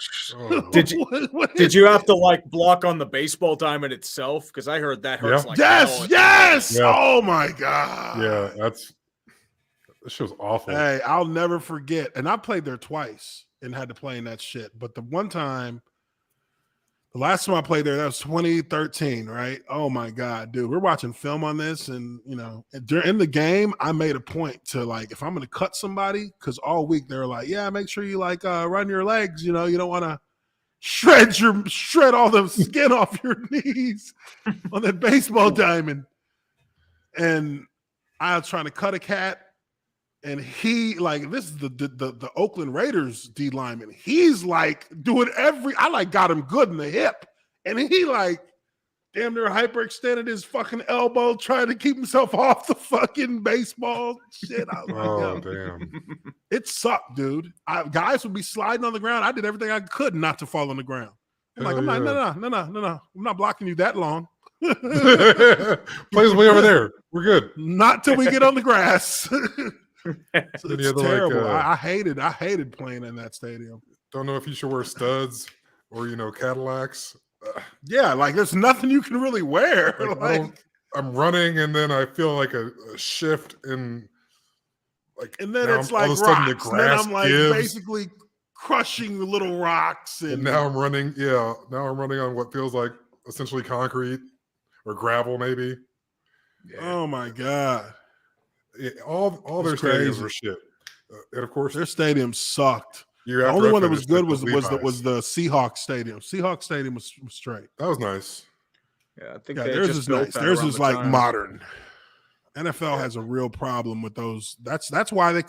Did you have to block on the baseball diamond itself? Because I heard that hurts yes. Yeah. Oh my god. Yeah, this shit was awful. Hey, I'll never forget. And I played there twice and had to play in that shit. But the last time I played there, that was 2013, right? Oh my god, dude. We're watching film on this, and during the game, I made a point to if I'm gonna cut somebody, because all week they're like, yeah, make sure you run your legs, you don't want to shred all the skin off your knees on that baseball diamond. And I was trying to cut a cat. And he this is the Oakland Raiders D lineman. He's doing I got him good in the hip. And he damn near hyperextended his fucking elbow trying to keep himself off the fucking baseball shit. I was damn. It sucked, dude. Guys would be sliding on the ground. I did everything I could not to fall on the ground. I'm no. I'm not blocking you that long. Plays way over there. We're good. Not till we get on the grass. It's terrible. I hated playing in that stadium. Don't know if you should wear studs or Cadillacs. Yeah, there's nothing you can really wear. I'm running and then I feel like a shift in and then it's all of a sudden the grass and then I'm gives. Basically crushing the little rocks and now I'm running. Yeah, now I'm running on what feels like essentially concrete or gravel, maybe. Yeah. Oh my god. All their stadiums were shit, and of course their stadium sucked. The only one that was good was the Seahawks Stadium. Seahawks Stadium was straight. That was nice. Yeah, I think theirs is nice. Theirs is modern. NFL has a real problem with those. That's why they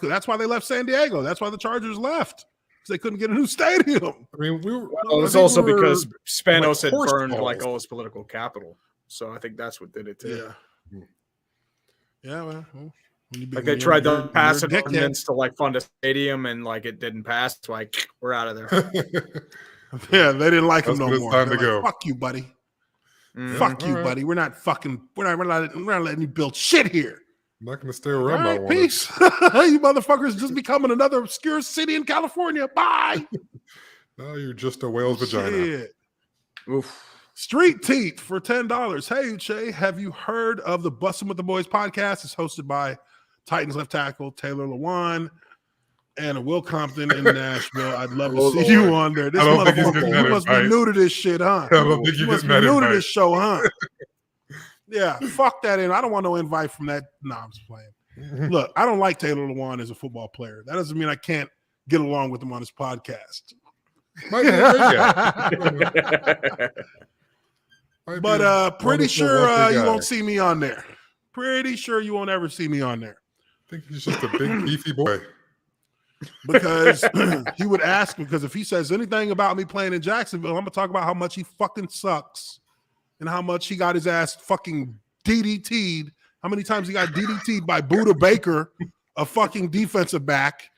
left San Diego. That's why the Chargers left, because they couldn't get a new stadium. I mean, it's also because Spanos had burned all his political capital. So I think that's what did it too. Yeah, well. They tried to pass an ordinance to fund a stadium and it didn't pass. So we're out of there. Yeah, they didn't like him no more. Time to go. Fuck you, buddy. Fuck you, buddy. We're not letting you build shit here. I'm not going to stay around. All right, peace. You motherfuckers just becoming another obscure city in California. Bye. No, you're just a whale's vagina. Shit. Oof. Street Teeth for $10. Hey, Uche, have you heard of the Bussin' with the Boys podcast? It's hosted by Titans left tackle Taylor Lewan and Will Compton in Nashville. I'd love to see you on there. This motherfucker, you must be new to this shit, huh? I don't think you must be new to this show, huh? Yeah, fuck that in. I don't want no invite from that. No, I'm just playing. Look, I don't like Taylor Lewan as a football player. That doesn't mean I can't get along with him on his podcast. Might be a great guy. Might But be pretty wonderful, sure lovely you guy. won't see me on there. Pretty sure you won't ever see me on there. I think he's just a big beefy boy. Because he would ask me, because if he says anything about me playing in Jacksonville, I'm gonna talk about how much he fucking sucks and how much he got his ass fucking DDT'd. How many times he got DDT'd by Buda Baker, a fucking defensive back,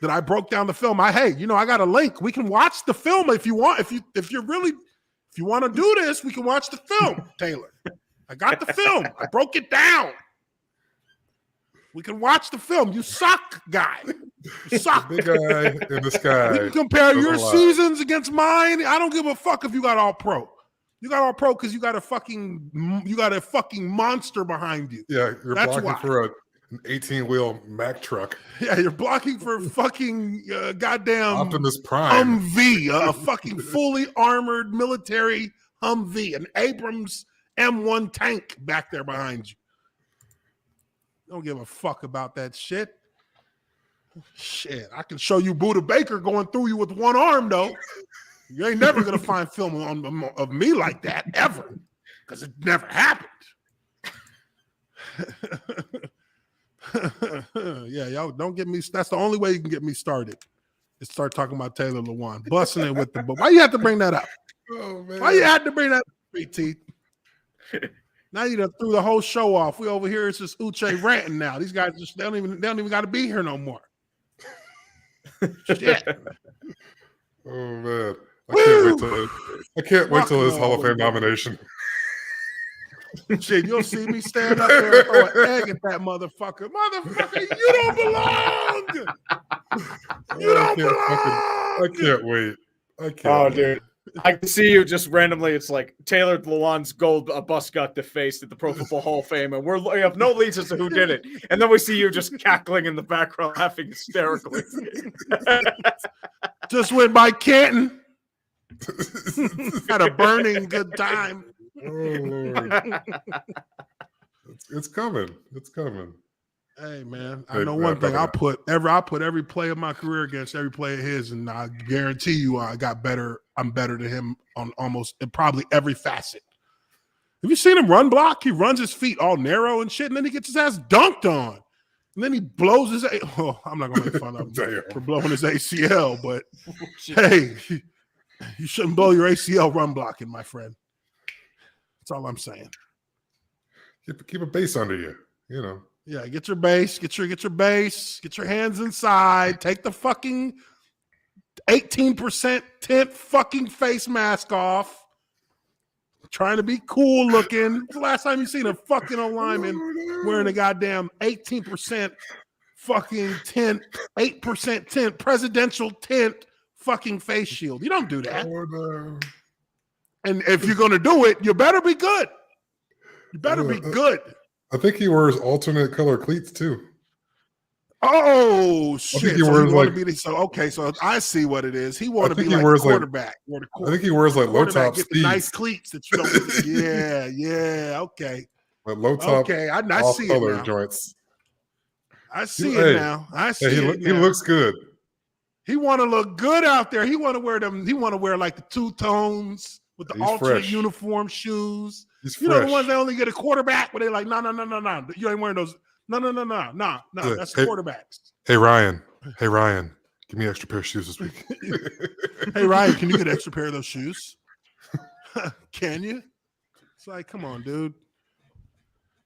that I broke down the film. I got a link. We can watch the film if you want. If you want to do this, we can watch the film, Taylor. I got the film. I broke it down. We can watch the film. You suck, guy. You suck. Big guy in the sky. We can compare your lie. seasons against mine. I don't give a fuck if you got all pro. You got all pro because you got a fucking monster behind you. Yeah, you're That's blocking why. for an 18-wheel Mack truck. Yeah, you're blocking for fucking goddamn Optimus Prime. Humvee, a fucking fully armored military Humvee, an Abrams M1 tank back there behind you. Don't give a fuck about that shit. Shit, I can show you Buda Baker going through you with one arm, though. You ain't never gonna find film of me like that ever, because it never happened. Yeah, y'all don't get me. That's the only way you can get me started. Is start talking about Taylor Lewan, busting it with the book. Why you have to bring that up? Oh man. Why you had to bring that up, BT? Now you done threw the whole show off. We over here, it's just Uche ranting now. These guys just they don't even got to be here no more. Shit. Oh man. I can't wait till his Hall of Fame nomination. Shit, you'll see me stand up there and throw an egg at that motherfucker. Motherfucker, you don't belong. You don't belong. I can't wait. I can't. Oh, wait. dude. I can see you just randomly. It's like Taylor Lewan's gold bust got defaced at the Pro Football Hall of Fame, and we have no leads as to who did it. And then we see you just cackling in the background, laughing hysterically. Just went by Canton. Had a burning good time. Oh Lord. It's coming. It's coming. Hey man, I know one thing. I'll put every play of my career against every play of his, and I guarantee you, I got better. I'm better than him on almost and probably every facet. Have you seen him run block? He runs his feet all narrow and shit, and then he gets his ass dunked on, and then he blows his. Oh, I'm not gonna make fun of him for blowing his ACL, but hey, you shouldn't blow your ACL run blocking, my friend. That's all I'm saying. Keep a base under you. You know. Yeah, get your base, get your base, get your hands inside, take the fucking 18% tint fucking face mask off. Trying to be cool looking. When's the last time you seen a fucking lineman wearing a goddamn 18% fucking tint, 8% tint, presidential tint fucking face shield? You don't do that. Oh, no. And if you're gonna do it, you better be good. You better be good. I think he wears alternate color cleats too. Oh shit! He wears so I see what it is. He want to be like a quarterback. I think he wears like low top get the nice cleats that you don't. Yeah, okay. Like low top. Okay, I see it now. Joints. I see it now. I see it. He looks good. He want to look good out there. He want to wear them. He want to wear like the two tones with the alternate uniform shoes. He's you know the ones they only get a quarterback, but they like, no. You ain't wearing those. No. That's quarterbacks. Hey Ryan, give me an extra pair of shoes this week. Hey Ryan, can you get an extra pair of those shoes? Can you? It's like, come on, dude.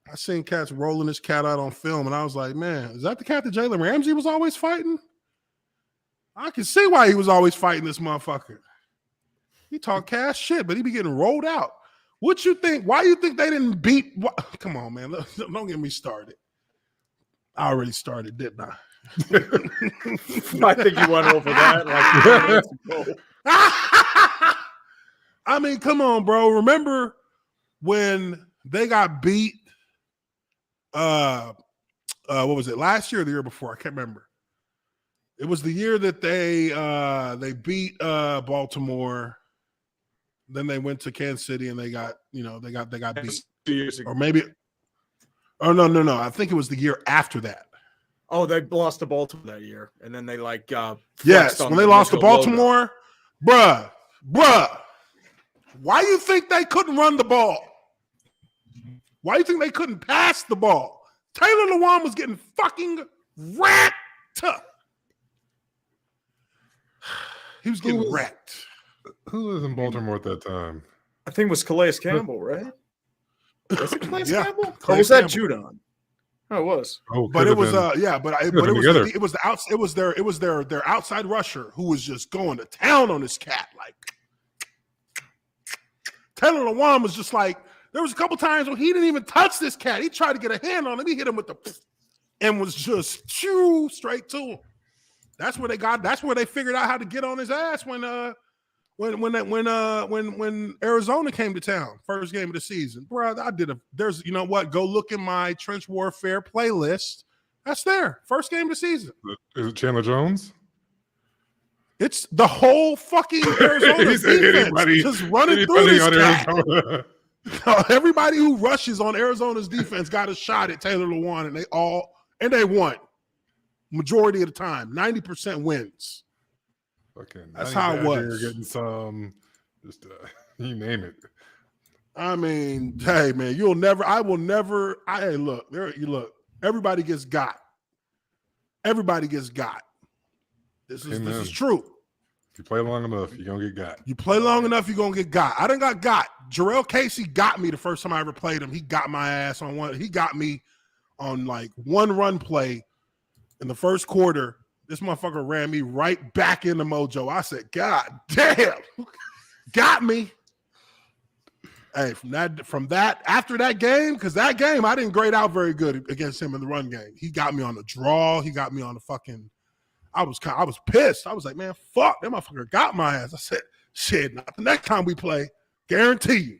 I seen cats rolling this cat out on film, and I was like, man, is that the cat that Jalen Ramsey was always fighting? I can see why he was always fighting this motherfucker. He talk cash shit, but he be getting rolled out. What you think? Why you think they didn't beat? Come on, man. Don't get me started. I already started, didn't I? I think you went over that like I mean, come on, bro. Remember when they got beat? What was it? Last year or the year before? I can't remember. It was the year that they beat Baltimore. Then they went to Kansas City and they got beat. 2 years ago. Or maybe. Oh no! I think it was the year after that. Oh, they lost to Baltimore that year, and then they yes, when they lost to Baltimore, Bruh. Why you think they couldn't run the ball? Why you think they couldn't pass the ball? Taylor Lewan was getting fucking wrecked. He was getting wrecked. Who was in Baltimore at that time? I think it was Calais Campbell, right? Was it Calais Yeah, Campbell? Calais Or was that Campbell. Judon? Oh, it was. Oh, But it was been. but it been was together. it was their outside rusher who was just going to town on this cat. Like Taylor Lewan was just like, there was a couple times when he didn't even touch this cat. He tried to get a hand on him. He hit him with the and was just straight to him. That's where they figured out how to get on his ass when Arizona came to town, first game of the season. Bro, you know what? Go look in my trench warfare playlist. That's there. First game of the season. Is it Chandler Jones? It's the whole fucking Arizona defense just running through this cat. Everybody who rushes on Arizona's defense got a shot at Taylor Lewan, and they won. Majority of the time, 90% wins. Fucking, that's how it was. Getting some, you name it. I mean, hey man, hey, look, look. Everybody gets got. Everybody gets got. This is true. If you play long enough, you're gonna get got. You play long enough, you're gonna get got. I done got. Jarrell Casey got me the first time I ever played him. He got my ass on one. He got me on like one run play in the first quarter. This motherfucker ran me right back into Mojo. I said, God damn, got me. Hey, from that, after that game, because that game I didn't grade out very good against him in the run game. He got me on the draw. He got me on the fucking. I was pissed. I was like, man, fuck, that motherfucker got my ass. I said, shit, not the next time we play. Guarantee you.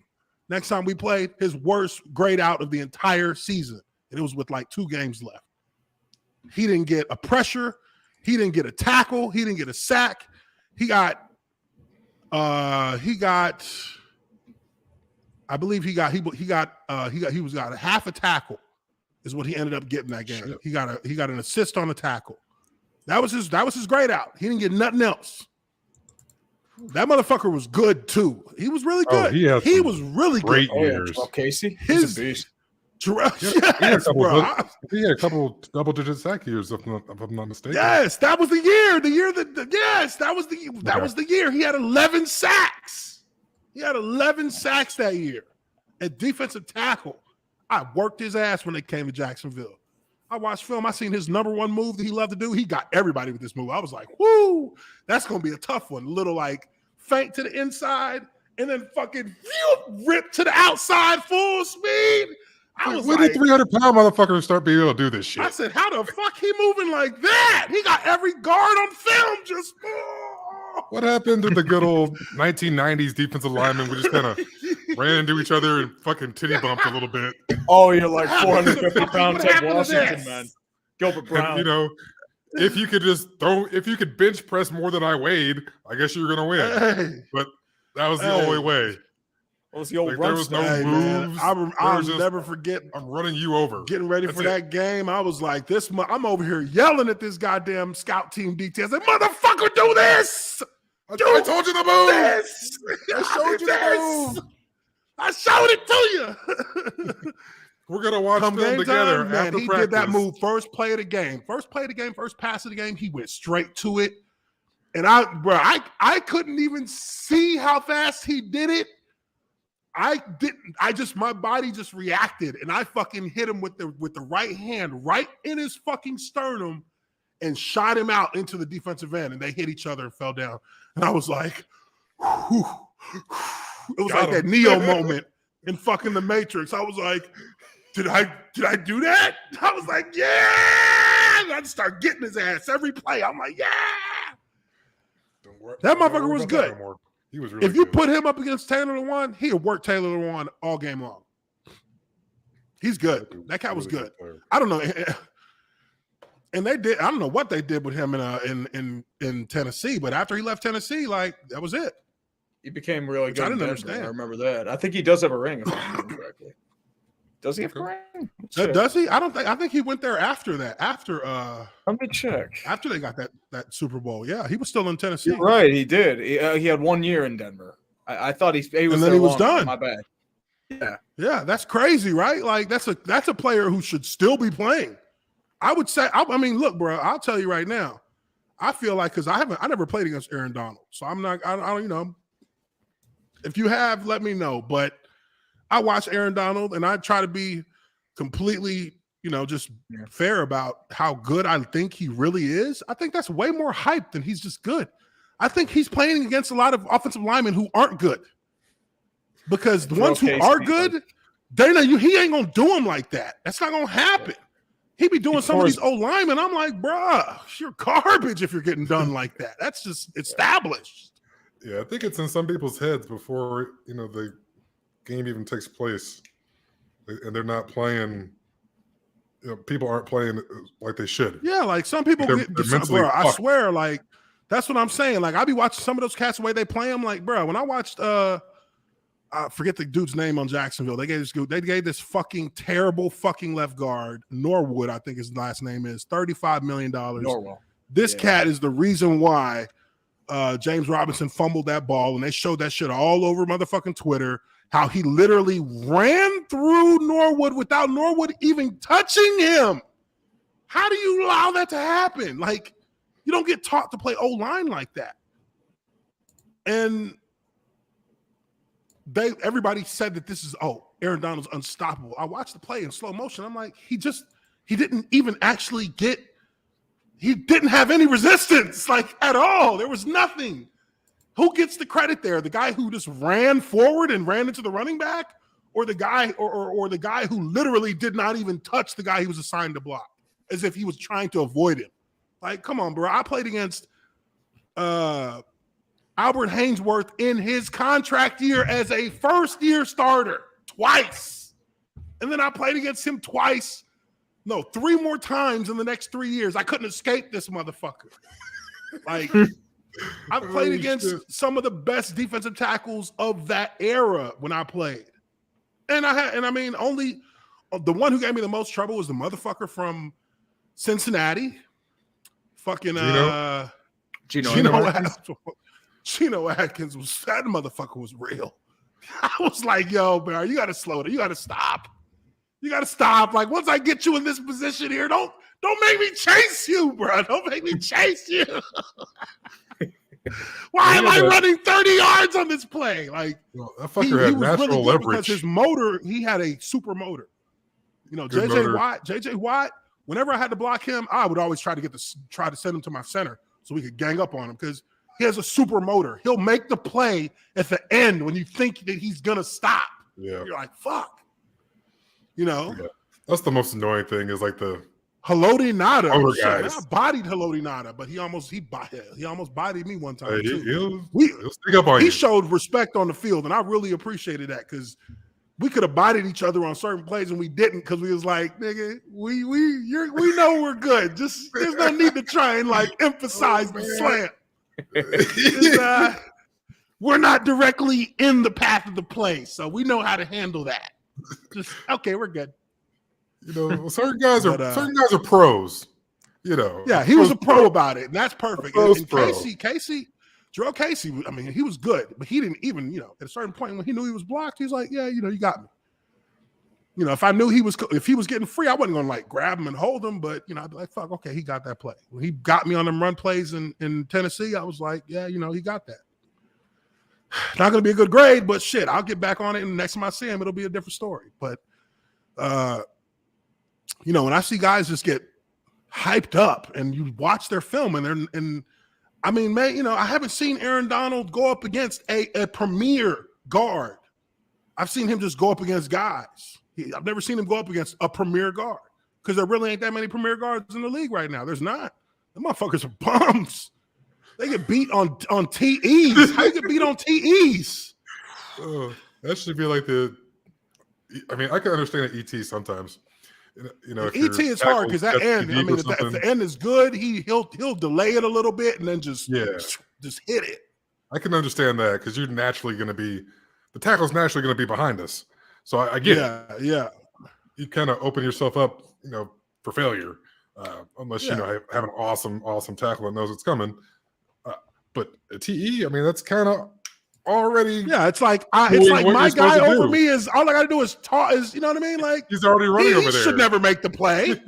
Next time we played, his worst grade out of the entire season. And it was with like 2 games left. He didn't get a pressure. He didn't get a tackle. He didn't get a sack. He got I believe he got a half a tackle is what he ended up getting that game. Shit. He got an assist on a tackle. That was his grade out. He didn't get nothing else. That motherfucker was good too. He was really good. He was really great good. Years. Oh, Casey, he's a beast. He had a couple double-digit sack years, if I'm not mistaken. Yes, that was the year. That was the year. He had 11 sacks. He had 11 sacks that year at defensive tackle. I worked his ass when they came to Jacksonville. I watched film. I seen his number one move that he loved to do. He got everybody with this move. I was like, whoo, that's going to be a tough one. A little like feint to the inside and then fucking rip to the outside full speed. When did 300-pound motherfuckers start being able to do this shit? I said, how the fuck he moving like that? He got every guard on film just. What happened to the good old 1990s defensive linemen? We just kind of ran into each other and fucking titty bumped a little bit. Oh, you're like 450-pound Ted Washington, man. Gilbert Brown. And, if you could bench press more than I weighed, I guess you were gonna win. Hey. But that was the only way. What was the old there was no moves. I'll never forget. I'm running you over. Getting ready for that game, I was like, I'm over here yelling at this goddamn scout team detail. I said, motherfucker, do this. I told you the move. This. I showed you the move. I showed it to you. We're gonna watch film together time, man, after he practice. did that move first play of the game. First pass of the game. He went straight to it. And I couldn't even see how fast he did it. My body just reacted, and I fucking hit him with the right hand right in his fucking sternum and shot him out into the defensive end, and they hit each other and fell down. And I was like, whew. It was like that Neo moment in fucking the Matrix. I was like, did I do that? I was like, yeah. And I just start getting his ass every play. I'm like, yeah. That motherfucker was good. He was really if you good. put him up against Taylor Lewan, he'll work Taylor Lewan all game long. He's good. That cat was good. I don't know. And I don't know what they did with him in Tennessee, but after he left Tennessee, like that was it. He became really good. I didn't Denver. understand. I remember that. I think he does have a ring, if I remember correctly. Does he have a ring? Does he? I think he went there after that. Let me check. After they got that Super Bowl. Yeah, he was still in Tennessee. You're right, he did. He had 1 year in Denver. I thought he was. And then he was done. My bad. Yeah, that's crazy, right? Like that's a player who should still be playing. I would say. I mean, look, bro. I'll tell you right now. I feel like because I never played against Aaron Donald, so I'm not. I don't. You know, if you have, let me know. But I watch Aaron Donald, and I try to be completely, just fair about how good I think he really is. I think that's way more hype than he's just good. I think he's playing against a lot of offensive linemen who aren't good. Because the ones who are good, he ain't gonna do them like that. That's not gonna happen. He be doing some of these old linemen. I'm like, bruh, you're garbage if you're getting done like that. That's just established. Yeah, I think it's in some people's heads before the game even takes place, and they're not playing. People aren't playing like they should. Yeah, like some people they're mentally bro, I swear, like that's what I'm saying. Like I be watching some of those cats the way they play them. Like, bro, when I watched I forget the dude's name on Jacksonville. They gave this fucking terrible fucking left guard, Norwood, I think his last name is, $35 million. Norwell. This cat is the reason why James Robinson fumbled that ball, and they showed that shit all over motherfucking Twitter, how he literally ran through Norwood without Norwood even touching him. How do you allow that to happen? Like, you don't get taught to play O-line like that. And everybody said that this is, Aaron Donald's unstoppable. I watched the play in slow motion. I'm like, he didn't even actually he didn't have any resistance, like at all. There was nothing. Who gets the credit there? The guy who just ran forward and ran into the running back, or the guy or the guy who literally did not even touch the guy he was assigned to block, as if he was trying to avoid him? Like, come on, bro. I played against Albert Haynesworth in his contract year as a first-year starter twice. And then I played against him three more times in the next 3 years. I couldn't escape this motherfucker. Like, I played against some of the best defensive tackles of that era when I played. And only the one who gave me the most trouble was the motherfucker from Cincinnati. Fucking Geno Atkins that motherfucker was real. I was like, yo, man, you got to slow it. You got to stop. You got to stop. Like, once I get you in this position here, don't make me chase you, bro. Don't make me chase you. Why am I running 30 yards on this play? Like, that fucker had natural leverage. Because his motor, he had a super motor. JJ Watt, whenever I had to block him, I would always try to send him to my center so we could gang up on him, because he has a super motor. He'll make the play at the end when you think that he's going to stop. Yeah. You're like, fuck. Yeah. That's the most annoying thing is like the Haloti Ngata. Guys. I bodied Haloti Ngata, but he almost bodied me one time too. He'll stick up on you. He showed respect on the field, and I really appreciated that, because we could have bodied each other on certain plays and we didn't, because we was like, nigga, we know we're good. Just there's no need to try and like emphasize the slant. We're not directly in the path of the play, so we know how to handle that. Just okay, we're good. Certain guys are pros. Yeah, he was a pro about it, and that's perfect. And Casey, Jarrell Casey, I mean, he was good, but he didn't even, at a certain point when he knew he was blocked, he was like, yeah, you got me. If I knew if he was getting free, I wasn't going to like grab him and hold him, but I'd be like, fuck, okay, he got that play. When he got me on them run plays in Tennessee, I was like, yeah, he got that. Not going to be a good grade, but shit, I'll get back on it, and next time I see him, it'll be a different story. But, when I see guys just get hyped up and you watch their film and I mean, man, I haven't seen Aaron Donald go up against a premier guard. I've seen him just go up against guys. I've never seen him go up against a premier guard, because there really ain't that many premier guards in the league right now. There's not. The motherfuckers are bums. They get beat on TEs. How you get beat on TEs? That should be like I mean, I can understand an ET sometimes. ET is hard because that end. I mean, if the end is good, he'll delay it a little bit and then just hit it. I can understand that, because you're naturally going to be the tackle's naturally going to be behind us. So I get it. Yeah. you kind of open yourself up, for failure, unless you have an awesome tackle that knows it's coming. But a TE, I mean, that's kind of already. Yeah, it's like my guy over me is all I got to do is you know what I mean? Like he's already running over there. He should never make the play.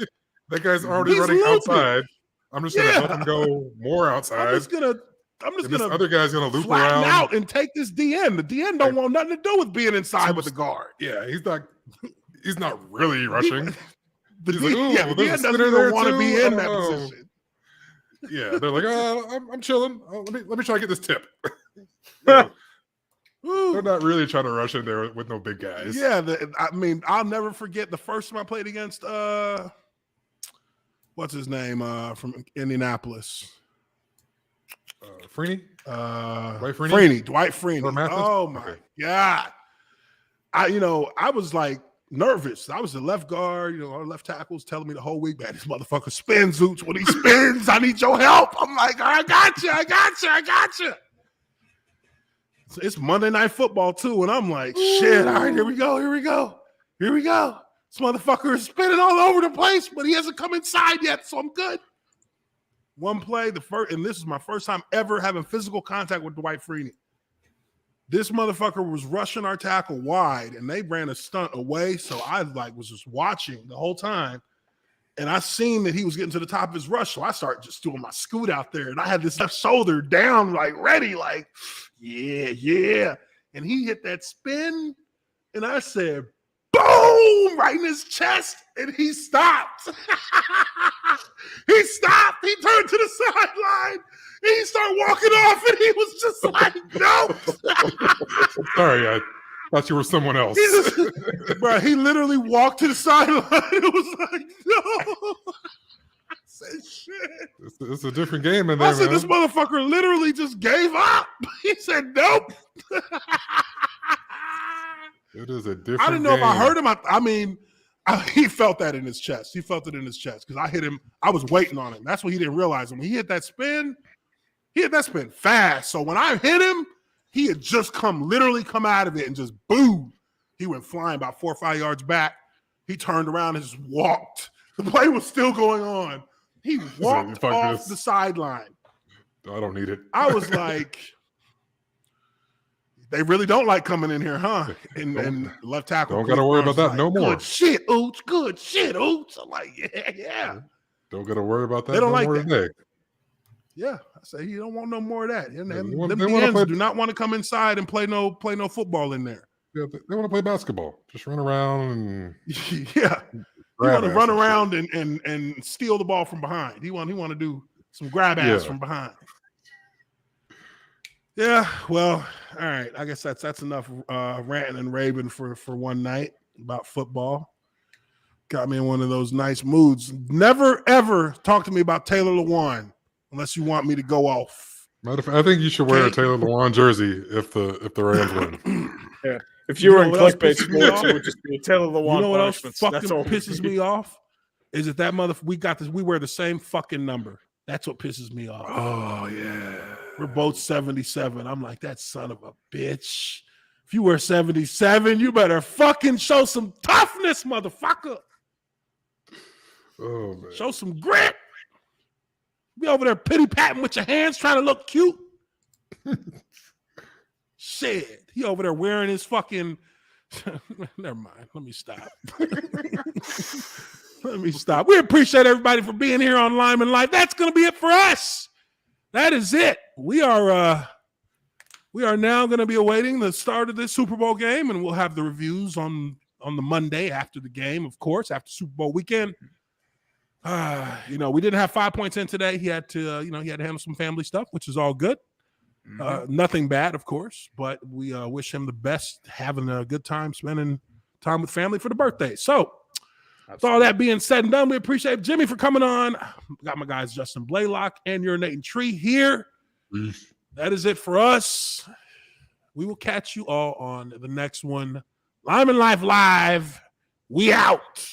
That guy's already running outside. I'm just gonna let him go more outside. I'm just gonna other guy's gonna loop around out and take this DN. The DN don't want nothing to do with being inside with the guard. Yeah, he's not really rushing. The DN doesn't even want to be in that position. Yeah, they're like, I'm chilling. Let me try to get this tip. They're not really trying to rush in there with no big guys. Yeah, I mean, I'll never forget the first time I played against what's his name from Indianapolis. Freeney? Dwight Freeney. Oh my God. I was like nervous. I was the left guard, our left tackle's telling me the whole week, man, this motherfucker spins, Zooch. When he spins, I need your help. I'm like, I got you. So it's Monday Night Football too, and I'm like, shit, all right, here we go. This motherfucker is spinning all over the place, but he hasn't come inside yet, so I'm good. One play, and this is my first time ever having physical contact with Dwight Freeney. This motherfucker was rushing our tackle wide, and they ran a stunt away, so I was just watching the whole time, and I seen that he was getting to the top of his rush, so I started just doing my scoot out there, and I had this left shoulder down, ready, yeah. And he hit that spin, and I said, boom, right in his chest, and he stopped. He stopped. He turned to the sideline, and he started walking off, and he was just like, no. Sorry, I thought you were someone else. He literally walked to the sideline. It was like, no. I said, shit. It's a different game in there, I said, this motherfucker literally just gave up. He said, nope. It is a different I didn't know if I heard him. I mean, he felt that in his chest. He felt it in his chest because I hit him. I was waiting on him. That's what he didn't realize. When he hit that spin fast. So when I hit him, he had just literally come out of it and just boom. He went flying about 4 or 5 yards back. He turned around and just walked. The play was still going on. He walked off the sideline. I don't need it. I was like, they really don't like coming in here, huh? And left tackle. Don't got to worry about that no more. Good shit, Ooch. I'm like, yeah. Don't got to worry about that. They don't like that. Today. Yeah, I say you don't want no more of that. And them DNs do not want to come inside and play no football in there. Yeah, they want to play basketball. Just run around and yeah. You want to run around and steal the ball from behind. He want to do some grab ass from behind. Yeah, well, all right. I guess that's enough ranting and raving for one night about football. Got me in one of those nice moods. Never ever talk to me about Taylor Lewan unless you want me to go off. Matter of fact, I think you should wear a Taylor Lewan jersey if the Rams win. Yeah. If you were in clickbait sports, it would just be a Taylor Lewan. You know what else fucking pisses me off? Is that we wear the same fucking number. That's what pisses me off. Oh, yeah. We're both 77. I'm like, that son of a bitch. If you wear 77, you better fucking show some toughness, motherfucker. Oh, man. Show some grit. Be over there pity-patting with your hands trying to look cute. Shit. He over there wearing his fucking... Never mind. Let me stop. We appreciate everybody for being here on Lineman Life. That's going to be it for us. That is it. We are now going to be awaiting the start of this Super Bowl game, and we'll have the reviews on the Monday after the game, of course, after Super Bowl weekend. We didn't have 5 points in today. He had to handle some family stuff, which is all good. Nothing bad, of course, but we wish him the best, having a good time, spending time with family for the birthday. So, with all that being said and done, we appreciate Jimmy for coming on. Got my guys Justin Blaylock and Urinating Tree here. That is it for us. We will catch you all on the next one. Lineman Life Live. We out.